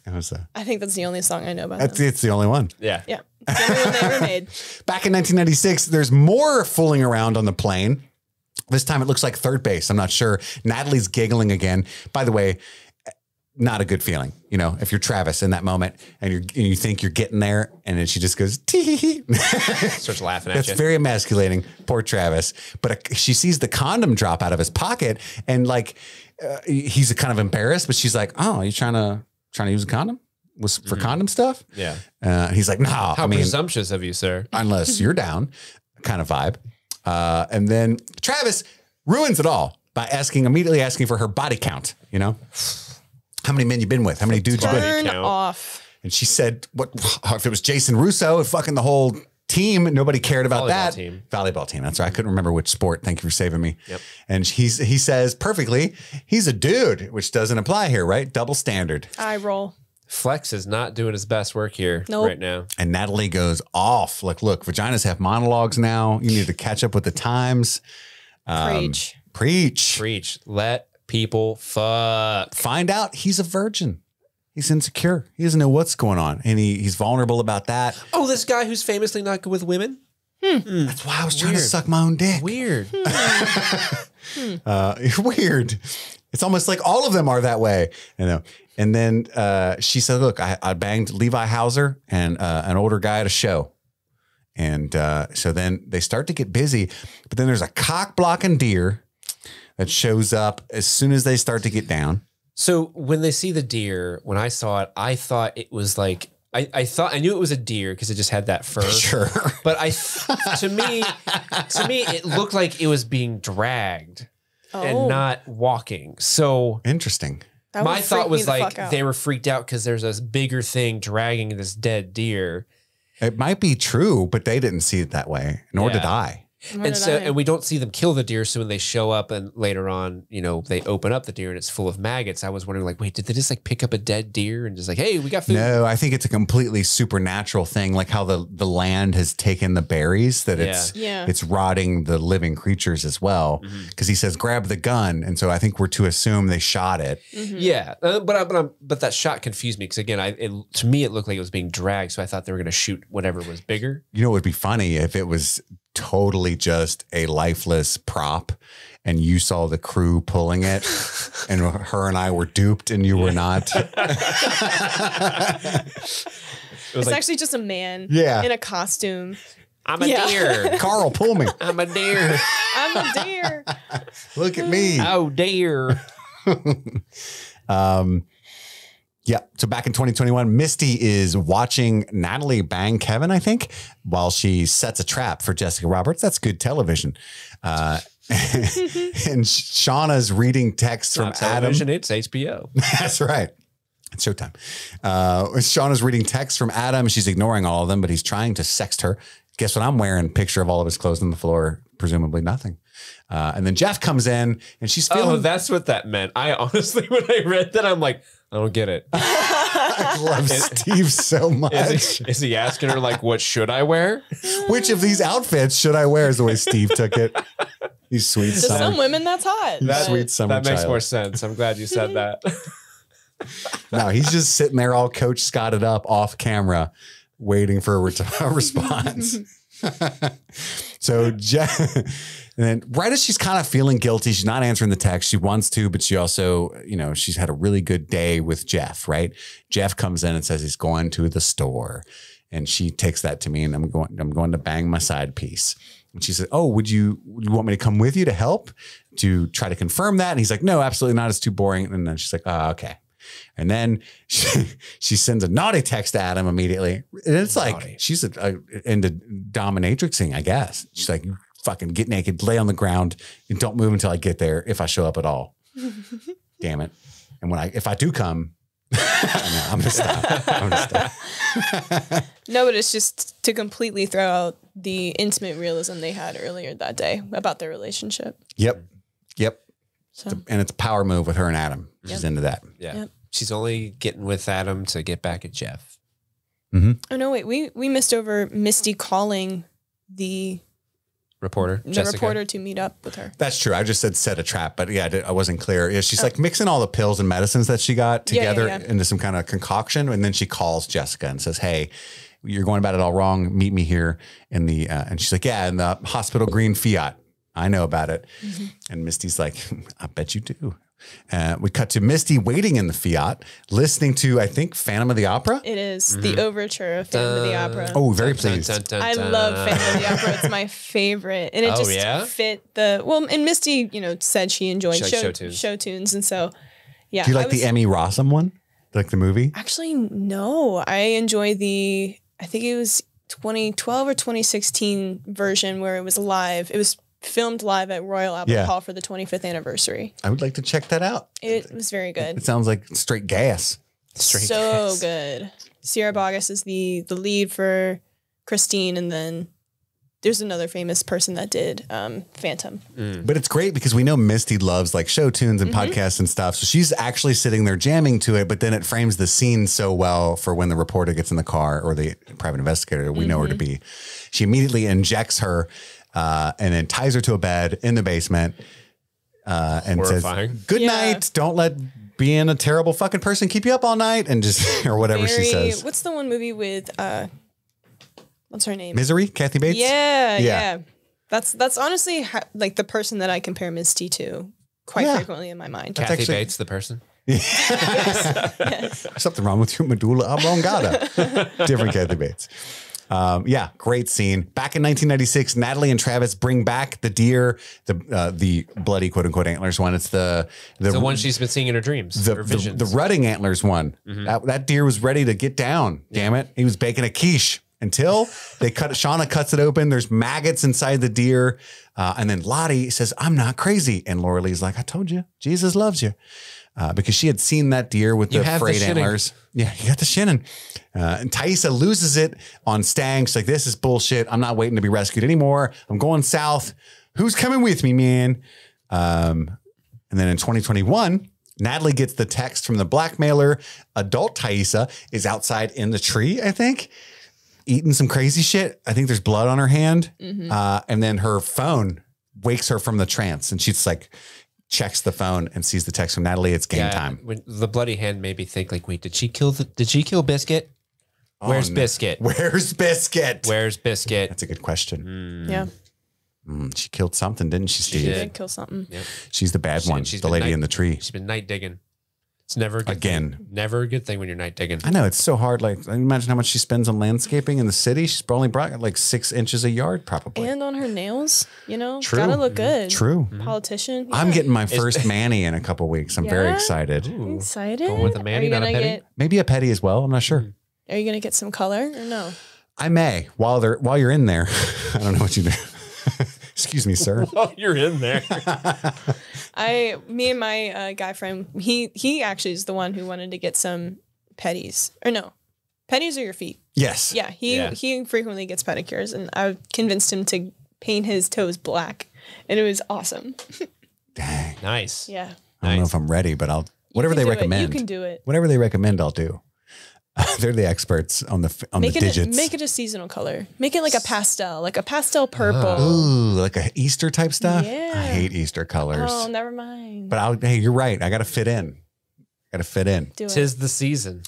It was, I think that's the only song I know about them. it's the only one. Yeah. Yeah. It's the only one they ever made. Back in 1996, there's more fooling around on the plane. This time it looks like third base. I'm not sure. Natalie's giggling again. By the way, not a good feeling. You know, if you're Travis in that moment and you think you're getting there and then she just goes, tee. Starts laughing at you. That's very emasculating. Poor Travis. But she sees the condom drop out of his pocket and like he's kind of embarrassed, but she's like, oh, you trying to use a condom? Was for condom stuff? Yeah. He's like, no. How presumptuous of you, sir. Unless you're down kind of vibe. And then Travis ruins it all by immediately asking for her body count. You know, how many men you been with? How many dudes you been with? Turn off. And she said, "What if it was Jason Russo? Fucking the whole team. Nobody cared about that volleyball team. That's right. I couldn't remember which sport. Thank you for saving me." Yep. And he says perfectly, he's a dude, which doesn't apply here, right? Double standard. Eye roll. Flex is not doing his best work here right now. And Natalie goes off. Like, look, vaginas have monologues now. You need to catch up with the times. Preach. Let people fuck. Find out he's a virgin. He's insecure. He doesn't know what's going on. And he's vulnerable about that. Oh, this guy who's famously not good with women? That's why I was trying to suck my own dick. Weird. Weird. It's almost like all of them are that way. You know. And then she said, look, I banged Levi Hauser and an older guy at a show. And so then they start to get busy. But then there's a cock-blocking deer that shows up as soon as they start to get down. So when they see the deer, when I saw it, I thought it was like, I knew it was a deer because it just had that fur. Sure. But to me, it looked like it was being dragged and not walking. So interesting. My thought was like they were freaked out because there's this bigger thing dragging this dead deer. It might be true, but they didn't see it that way, nor did I. And we don't see them kill the deer. So when they show up and later on, you know, they open up the deer and it's full of maggots. I was wondering like, wait, did they just like pick up a dead deer and just like, hey, we got food? No, I think it's a completely supernatural thing. Like how the land has taken the berries that it's rotting the living creatures as well. Cause he says, grab the gun. And so I think we're to assume they shot it. Yeah. But that shot confused me. Cause again, to me, it looked like it was being dragged. So I thought they were going to shoot whatever was bigger. You know, it would be funny if it was totally just a lifeless prop and you saw the crew pulling it and her and I were duped and you were not. It's actually just a man in a costume. I'm a deer. Carl, pull me. I'm a deer. I'm a deer. Look at me. Oh, dear. Yeah. So back in 2021, Misty is watching Natalie bang Kevin, I think, while she sets a trap for Jessica Roberts. That's good television. And Shauna's reading texts from Adam. It's HBO. That's right. It's showtime. Shauna's reading texts from Adam. She's ignoring all of them, but he's trying to sext her. Guess what I'm wearing? Picture of all of his clothes on the floor. Presumably nothing. And then Jeff comes in and she's feeling. Oh, that's what that meant. I honestly, when I read that, I'm like, I don't get it. I love Steve so much. Is he asking her like, what should I wear? Which of these outfits should I wear is the way Steve took it. He's sweet. To some women, that's hot. Sweet summer That makes child. more sense. I'm glad you said that. No, he's just sitting there all Coach Scotted up off camera, waiting for a response. So Jeff, and then right as she's kind of feeling guilty, she's not answering the text. She wants to, but she also, you know, she's had a really good day with Jeff, right? Jeff comes in and says he's going to the store. And she takes that to me and I'm going to bang my side piece. And she said, oh, would you want me to come with you to help to try to confirm that? And he's like, no, absolutely not. It's too boring. And then she's like, oh, okay. And then she sends a naughty text to Adam immediately. And it's like, she's into dominatrixing, I guess. She's like, you fucking get naked, lay on the ground, and don't move until I get there if I show up at all. Damn it. And if I do come, No, I'm gonna stop. No, but it's just to completely throw out the intimate realism they had earlier that day about their relationship. Yep. So And it's a power move with her and Adam. She's into that. Yeah. Yep. She's only getting with Adam to get back at Jeff. oh no, wait, we missed over Misty calling the Reporter, Jessica. reporter to meet up with her. That's true. I just said set a trap, but yeah, I wasn't clear. Yeah, she's like mixing all the pills and medicines that she got together into some kind of concoction, and then she calls Jessica and says, "Hey, you're going about it all wrong. Meet me here in the." And she's like, "Yeah, in the hospital green Fiat. I know about it." And Misty's like, "I bet you do." We cut to Misty waiting in the Fiat, listening to, I think, Phantom of the Opera. It is the overture of Phantom of the Opera. Oh, very pleased. I love Phantom of the Opera. It's my favorite. And it just fit the, well, and Misty, said she enjoyed show tunes. And so, yeah. Do you like the Emmy Rossum one? Like the movie? Actually, no. I enjoy I think it was 2012 or 2016 version where it was live. It was filmed live at Royal Albert Hall for the 25th anniversary. I would like to check that out. It was very good. It sounds like straight gas. So good. Sierra Boggess is the lead for Christine, and then there's another famous person that did Phantom. But it's great because we know Misty loves like show tunes and podcasts and stuff. So she's actually sitting there jamming to it, but then it frames the scene so well for when the reporter gets in the car or the private investigator we know her to be. She immediately injects her and then ties her to a bed in the basement and Horrifying. says, "Good night. Don't let being a terrible fucking person keep you up all night," and just, or whatever she says. What's the one movie with, what's her name? Misery? Kathy Bates? Yeah. That's honestly like the person that I compare Misty to quite frequently in my mind. Kathy Bates, the person. Yes. Something wrong with your medulla oblongata. Different Kathy Bates. Great scene. Back in 1996, Natalie and Travis bring back the deer, the bloody quote unquote antlers one. It's the one she's been seeing in her dreams, her visions. The rutting antlers one. That deer was ready to get down. Damn it. He was baking a quiche until Shauna cuts it open. There's maggots inside the deer. And then Lottie says, "I'm not crazy." And Laura Lee's like, "I told you, Jesus loves you." Because she had seen that deer with the frayed antlers. Yeah, you got the shinning. And Thaisa loses it on Stang. She's like, "This is bullshit. I'm not waiting to be rescued anymore. I'm going south. Who's coming with me, man?" And then in 2021, Natalie gets the text from the blackmailer. Adult Thaisa is outside in the tree, I think, eating some crazy shit. I think there's blood on her hand. And then her phone wakes her from the trance. And she's like, checks the phone and sees the text from Natalie. It's game time. When the bloody hand made me think, like, wait, did she kill Biscuit? Where's Biscuit? Where's Biscuit? Where's Biscuit? That's a good question. Yeah. She killed something, didn't she, Steve? She did kill something. Yep. She's the bad one. She's the lady in the tree. She's been night digging. It's never a good Again. thing. Never a good thing when you're night digging. I know, it's so hard. Like, imagine how much she spends on landscaping in the city. She's probably brought like 6 inches a yard, probably. And on her nails, True. gotta look good. True. Politician. Yeah. I'm getting my first mani in a couple weeks. I'm very excited. You excited? Going with a mani, not a petty? Maybe a petty as well. I'm not sure. Are you gonna get some color or no? I may while you're in there. I don't know what you do. Excuse me, sir. While you're in there. Me and my guy friend, he actually is the one who wanted to get some petties. Or no, petties are your feet. Yes. Yeah, he frequently gets pedicures, and I convinced him to paint his toes black, and it was awesome. Dang. Nice. Yeah. I don't know if I'm ready, but whatever they recommend. You can do it. Whatever they recommend, I'll do. They're the experts on the digits. Make it a seasonal color. Make it like a pastel purple. Ooh, like a Easter type stuff. Yeah. I hate Easter colors. Oh, never mind. But hey, you're right. I got to fit in. Do it. Tis the season.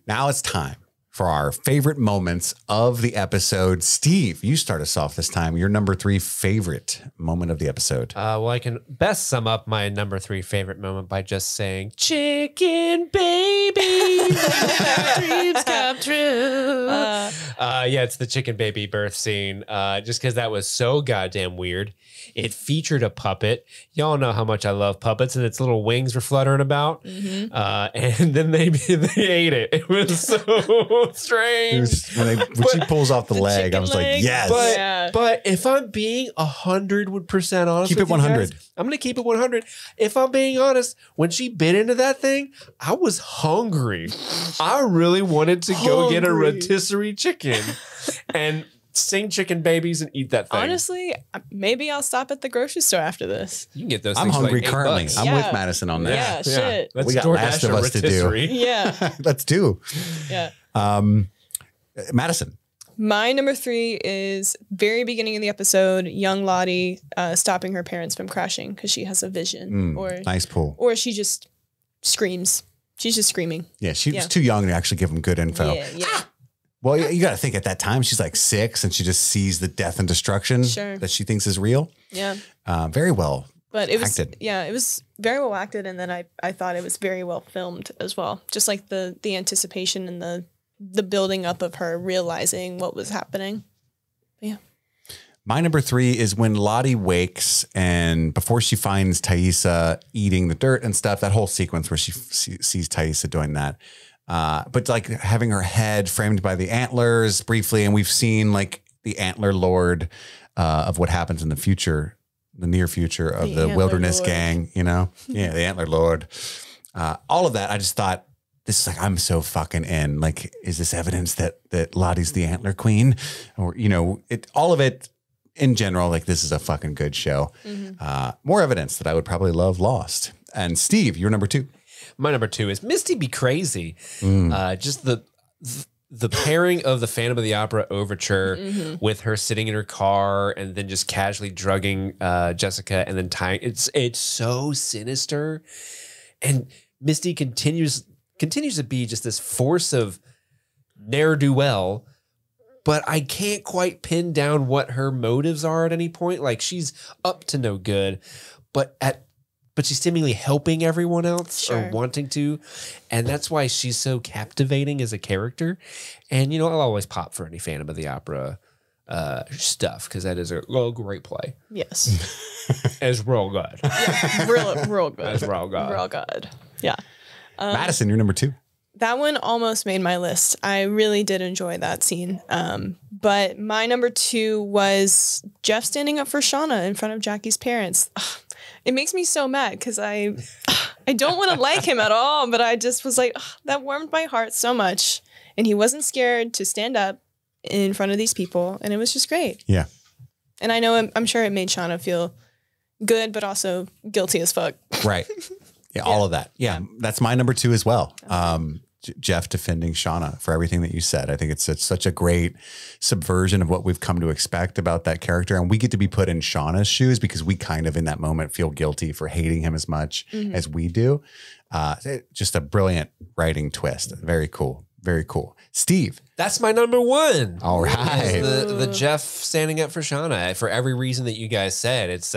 Now it's time for our favorite moments of the episode. Steve, you start us off this time. Your number 3 favorite moment of the episode. Well, I can best sum up my number 3 favorite moment by just saying, "Chicken baby, dreams come true." It's the chicken baby birth scene. Just because that was so goddamn weird. It featured a puppet. Y'all know how much I love puppets, and its little wings were fluttering about. And then they ate it. It was so so strange. When she pulls off the leg, I was like, leg. yes. But if I'm being 100% honest, Keep it 100. guys, I'm gonna keep it 100. If I'm being honest, when she bit into that thing, I was hungry. I really wanted to go get a rotisserie chicken and sing chicken babies and eat that thing. Honestly, maybe I'll stop at the grocery store after this. You can get those. I'm things for hungry like currently. $8. I'm with Madison on that. Yeah, shit. Let's We got DoorDash Last of a Us to do. rotisserie. Yeah. Let's do. Yeah. Madison. My number 3 is very beginning of the episode, young Lottie stopping her parents from crashing because she has a vision. Nice pull. Or she just screams. She's just screaming. Yeah, she was too young to actually give them good info. Yeah. Well, you got to think at that time, she's like 6 and she just sees the death and destruction that she thinks is real. Yeah. Very well But it was, acted. it was very well acted. And then I thought it was very well filmed as well. Just like the anticipation and the building up of her realizing what was happening. But yeah. My number 3 is when Lottie wakes and before she finds Thaisa eating the dirt and stuff, that whole sequence where she sees Thaisa doing that. But like having her head framed by the antlers briefly. And we've seen like the antler lord of what happens in the future, the near future of the wilderness gang, you know? Yeah, the antler lord. All of that, I just thought, this is like, I'm so fucking in. Like, is this evidence that Lottie's the antler queen? Or, you know, all of it in general, like this is a fucking good show. More evidence that I would probably love Lost. And Steve, you're number 2. My number 2 is Misty Be Crazy. Just the pairing of the Phantom of the Opera overture with her sitting in her car and then just casually drugging Jessica and then tying. It's so sinister, and Misty continues to be just this force of ne'er-do-well. But I can't quite pin down what her motives are at any point. Like she's up to no good, but she's seemingly helping everyone else or wanting to. And that's why she's so captivating as a character. And, you know, I'll always pop for any Phantom of the Opera stuff because that is a great play. Yes. It's real good. Yeah, real good. It's real good. Real good. Yeah. Madison, you're number 2. That one almost made my list. I really did enjoy that scene. But my number 2 was Jeff standing up for Shauna in front of Jackie's parents. It makes me so mad because I don't want to like him at all, but I just was like, that warmed my heart so much. And he wasn't scared to stand up in front of these people. And it was just great. Yeah. And I know, I'm sure it made Shauna feel good, but also guilty as fuck. Right. Yeah, all of that. Yeah, that's my number 2 as well. Jeff defending Shauna for everything that you said. I think it's such a great subversion of what we've come to expect about that character. And we get to be put in Shauna's shoes because we kind of in that moment feel guilty for hating him as much as we do. Just a brilliant writing twist. Very cool. Very cool. Steve. That's my number 1. All right. The Jeff standing up for Shauna for every reason that you guys said. It's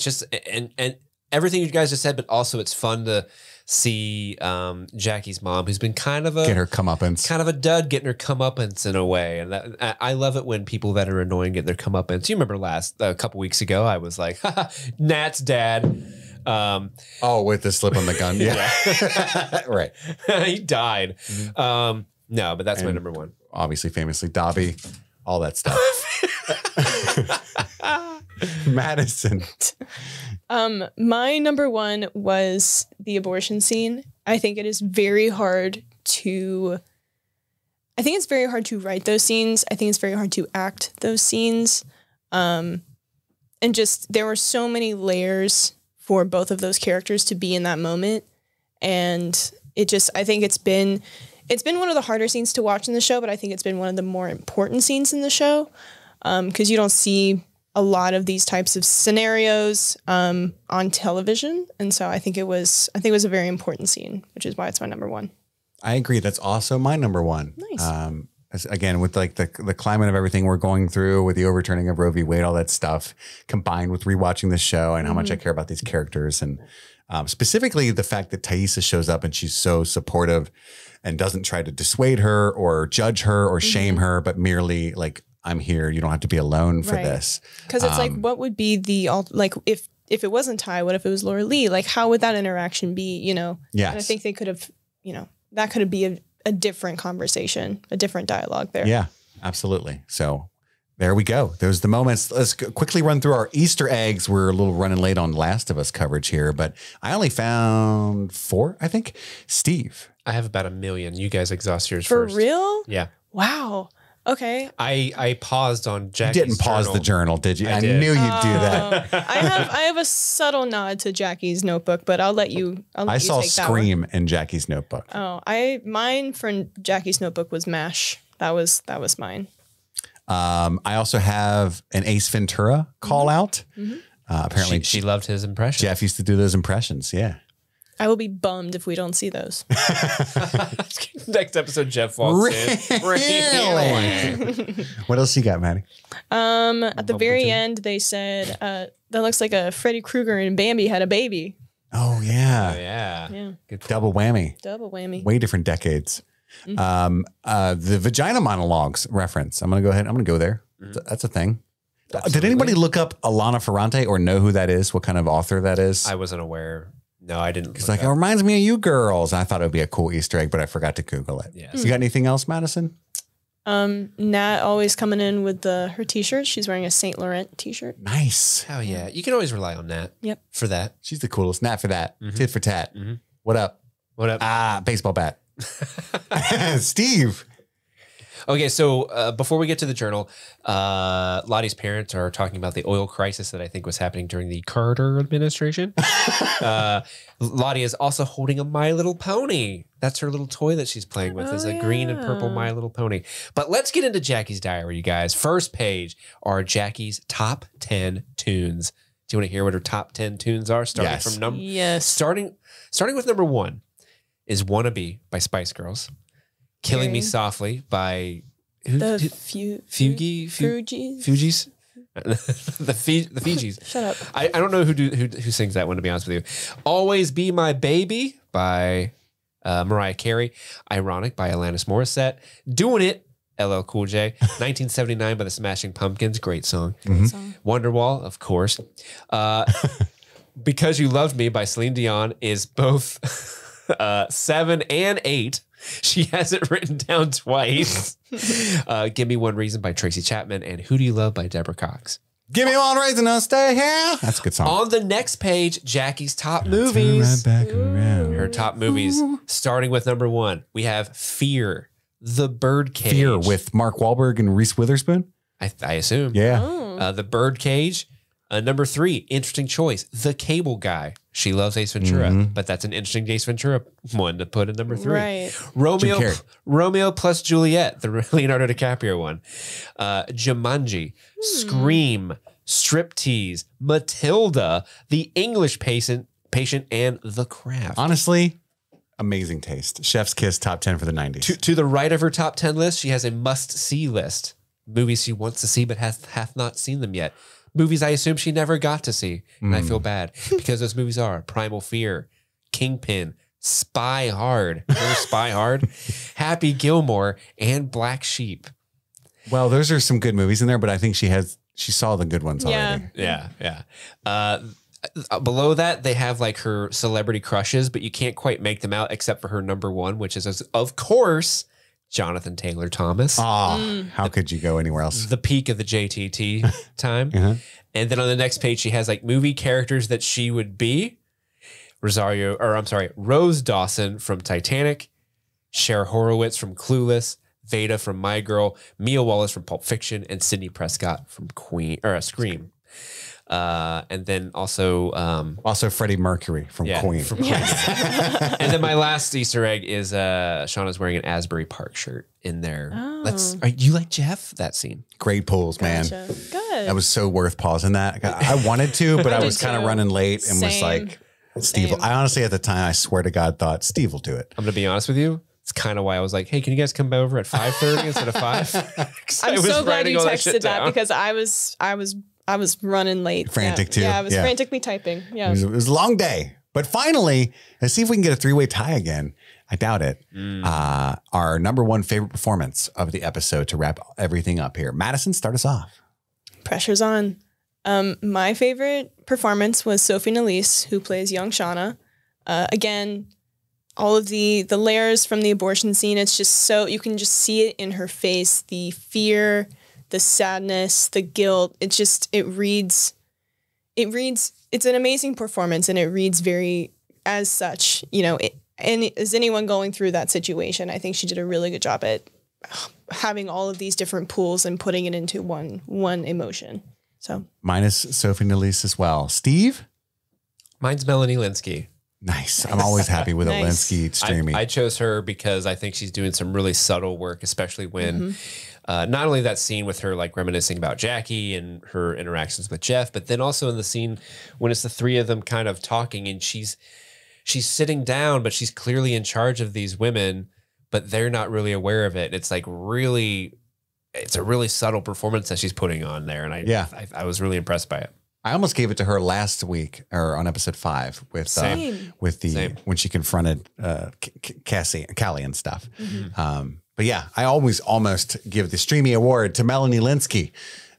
just, and everything you guys just said, but also it's fun to see Jackie's mom, who's been kind of get her comeuppance, kind of a dud, getting her comeuppance in a way. And that, I love it when people that are annoying get their comeuppance. You remember a couple weeks ago, I was like, Nat's dad. With the slip on the gun. Yeah. Right. He died. No, but that's my number 1. Obviously, famously, Dobby, all that stuff. Madison. My number 1 was the abortion scene. I think it is very hard to write those scenes. I think it's very hard to act those scenes. And just, there were so many layers for both of those characters to be in that moment. And I think it's been one of the harder scenes to watch in the show, but I think it's been one of the more important scenes in the show. Because you don't see a lot of these types of scenarios on television. And so I think it was a very important scene, which is why it's my number 1. I agree. That's also my number 1. Nice. Again, with like the climate of everything we're going through with the overturning of Roe v. Wade, all that stuff combined with rewatching the show and how much I care about these characters. And specifically the fact that Thaisa shows up and she's so supportive and doesn't try to dissuade her or judge her or shame her, but merely like, I'm here. You don't have to be alone for this. Because it's like, what would be if it wasn't Ty, what if it was Laura Lee? Like, how would that interaction be, you know? Yes. And I think they could have, you know, that could be a different conversation, a different dialogue there. Yeah, absolutely. So there we go. There's the moments. Let's quickly run through our Easter eggs. We're a little running late on Last of Us coverage here, but I only found 4, I think. Steve. I have about 1 million. You guys exhaust yours For first. real? Yeah. Wow. Okay. I paused on Jackie's You didn't pause journal. the journal, did you? I did. knew you'd do that. I have a subtle nod to Jackie's notebook, but I'll let you. I saw take that one. Scream in Jackie's notebook. Oh, mine for Jackie's notebook was MASH. That was mine. I also have an Ace Ventura call out. Apparently, She loved his impression. Jeff used to do those impressions. Yeah. I will be bummed if we don't see those. Next episode, Jeff walks in. Really? What else you got, Maddie? At the very end, they said that looks like a Freddy Krueger and Bambi had a baby. Oh, yeah. Yeah. Yeah, Good point. Double whammy. double whammy. Way different decades. The vagina monologues reference. I'm going to go ahead. I'm going to go there. That's a thing. Did anybody look up Alana Ferrante or know who that is? What kind of author that is? I wasn't aware. No, I didn't. It's like, it reminds me of you girls. I thought it would be a cool Easter egg, but I forgot to Google it. Yes. You got anything else, Madison? Nat always coming in with her t-shirt. She's wearing a Saint Laurent t-shirt. Nice. Hell yeah. You can always rely on that. Yep. For that. She's the coolest. Nat for that. Tit for tat. What up? What up? Ah, baseball bat. Steve. Okay, so before we get to the journal, Lottie's parents are talking about the oil crisis that I think was happening during the Carter administration. Lottie is also holding a My Little Pony. That's her little toy that she's playing with, is a green and purple My Little Pony. But let's get into Jackie's diary, you guys. First page are Jackie's top 10 tunes. Do you want to hear what her top 10 tunes are? Starting Yes. from number Yes. starting with number 1 is Wannabe by Spice Girls. Killing Me Okay. Softly by The Fugees? Fugees. the Fijis. Shut up. I don't know who sings that one, to be honest with you. Always Be My Baby by Mariah Carey. Ironic by Alanis Morissette. Doing It, LL Cool J. 1979 by the Smashing Pumpkins. Great song. Song. Wonderwall, of course. Because You Loved Me by Celine Dion is both 7 and 8. She has it written down twice. Give Me One Reason by Tracy Chapman and Who Do You Love by Deborah Cox. Give me one reason to stay here. That's a good song. On the next page, Jackie's top movies. Turn right back around. Her top movies, starting with number 1. We have Fear, The Birdcage. Fear with Mark Wahlberg and Reese Witherspoon. I assume. Yeah. The Birdcage. Number 3, interesting choice. The Cable Guy. She loves Ace Ventura, but that's an interesting Ace Ventura one to put in number 3. Right. Romeo, Jim Carrey. Romeo plus Juliet, the Leonardo DiCaprio one. Jumanji, Scream, Striptease, Matilda, The English Patient, and The Craft. Honestly, amazing taste. Chef's Kiss top 10 for the 90s. To the right of her top 10 list, she has a must-see list. Movies she wants to see but hath not seen them yet. Movies I assume she never got to see. And I feel bad because those movies are Primal Fear, Kingpin, Spy Hard, remember Spy Hard, Happy Gilmore, and Black Sheep. Well, those are some good movies in there, but I think she saw the good ones already. Yeah. Below that, they have like her celebrity crushes, but you can't quite make them out except for her number 1, which is, of course, Jonathan Taylor Thomas. How could you go anywhere else? The peak of the JTT time. And then on the next page, she has like movie characters that she would be. Rose Dawson from Titanic, Cher Horowitz from Clueless, Veda from My Girl, Mia Wallace from Pulp Fiction, and Sidney Prescott from Scream. And then also Freddie Mercury from Queen. From Queen. And then my last Easter egg is Shauna's wearing an Asbury Park shirt in there. You like Jeff? That scene. Great pulls, man. Gotcha. Good. That was so worth pausing that. I wanted to, but I was kind of running late and was Same. like, Steve. I honestly, at the time, I swear to God, thought Steve will do it. I'm going to be honest with you. It's kind of why I was like, hey, can you guys come over at 5:30 instead of 5? I'm so glad you texted that because I was running late. Frantic too. Yeah, I was frantically typing. Yeah. It was a long day. But finally, let's see if we can get a 3-way tie again. I doubt it. Our number 1 favorite performance of the episode to wrap everything up here. Madison, start us off. Pressure's on. My favorite performance was Sophie Nélisse, who plays young Shauna. Again, all of the layers from the abortion scene. It's just so, you can just see it in her face, the fear, the sadness, the guilt. It reads, it's an amazing performance, and it reads very as such, you know, and as anyone going through that situation, I think she did a really good job at having all of these different pools and putting it into one emotion. So mine is Sophie Nélisse as well. Steve? Mine's Melanie Lynskey. Nice. I'm always happy with a Lynskey streaming. I chose her because I think she's doing some really subtle work, especially when not only that scene with her like reminiscing about Jackie and her interactions with Jeff, but then also in the scene when it's the three of them kind of talking, and she's sitting down, but she's clearly in charge of these women, but they're not really aware of it. It's like it's a really subtle performance that she's putting on there. And I was really impressed by it. I almost gave it to her last week, or on episode 5 with when she confronted Callie and stuff. But yeah, I always almost give the Streamy Award to Melanie Lynskey.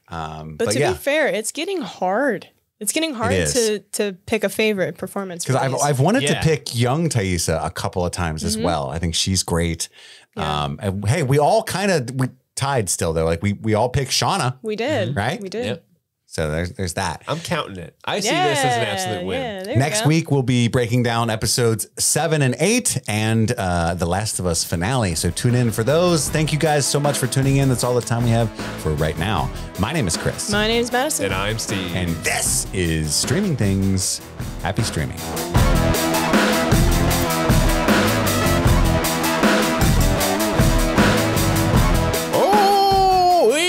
But to be fair, it's getting hard. It's getting hard to pick a favorite performance. Because I've wanted to pick young Taissa a couple of times as well. I think she's great. And hey, we all we tied still though. Like we all picked Shauna. We did. Right? We did. Yep. So there's that. I'm counting it. I see this as an absolute win. Next week, we'll be breaking down episodes 7 and 8 and The Last of Us finale. So tune in for those. Thank you guys so much for tuning in. That's all the time we have for right now. My name is Chris. My name is Madison. And I'm Steve. And this is Streaming Things. Happy streaming.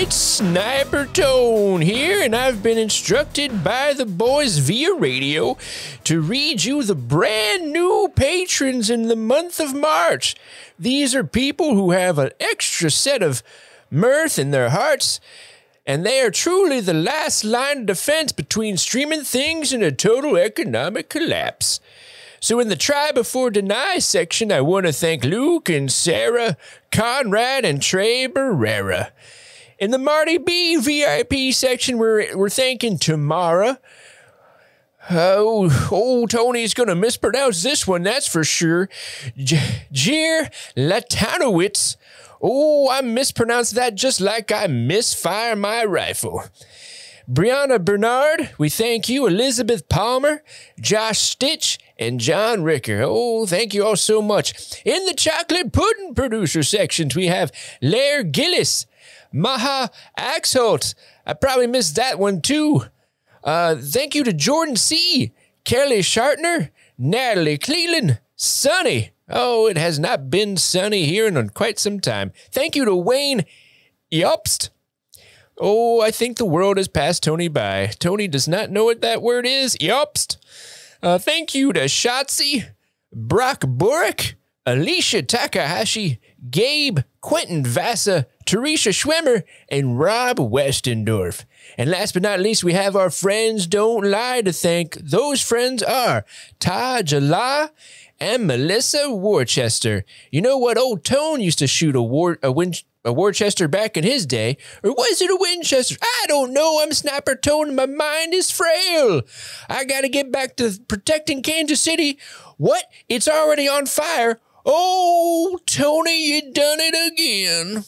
Sniper Tone here, and I've been instructed by the boys via radio to read you the brand new patrons in the month of March. These are people who have an extra set of mirth in their hearts, and they are truly the last line of defense between Streaming Things and a total economic collapse. So in the Try Before Deny section, I want to thank Luke and Sarah, Conrad, and Trey Barrera. In the Marty B VIP section, we're thanking Tamara. Tony's going to mispronounce this one, that's for sure. Jir Latanowitz. Oh, I mispronounced that just like I misfire my rifle. Brianna Bernard, we thank you. Elizabeth Palmer, Josh Stitch, and John Ricker. Oh, thank you all so much. In the Chocolate Pudding producer sections, we have Lair Gillis, Maha Axholt. I probably missed that one too. Thank you to Jordan C., Kelly Shartner, Natalie Cleland, Sunny. Oh, it has not been sunny here in quite some time. Thank you to Wayne Yopst. Oh, I think the world has passed Tony by. Tony does not know what that word is. Yopst. Thank you to Shotzi, Brock Burek, Alicia Takahashi, Gabe, Quentin Vassa, Teresa Schwemmer, and Rob Westendorf. And last but not least, we have our friends Don't Lie to thank. Those friends are Taj Allah and Melissa Worcester. You know what? Old Tone used to shoot a Worcester back in his day. Or was it a Winchester? I don't know. I'm Sniper Tone and my mind is frail. I gotta get back to protecting Kansas City. What? It's already on fire. Oh, Tony, you done it again.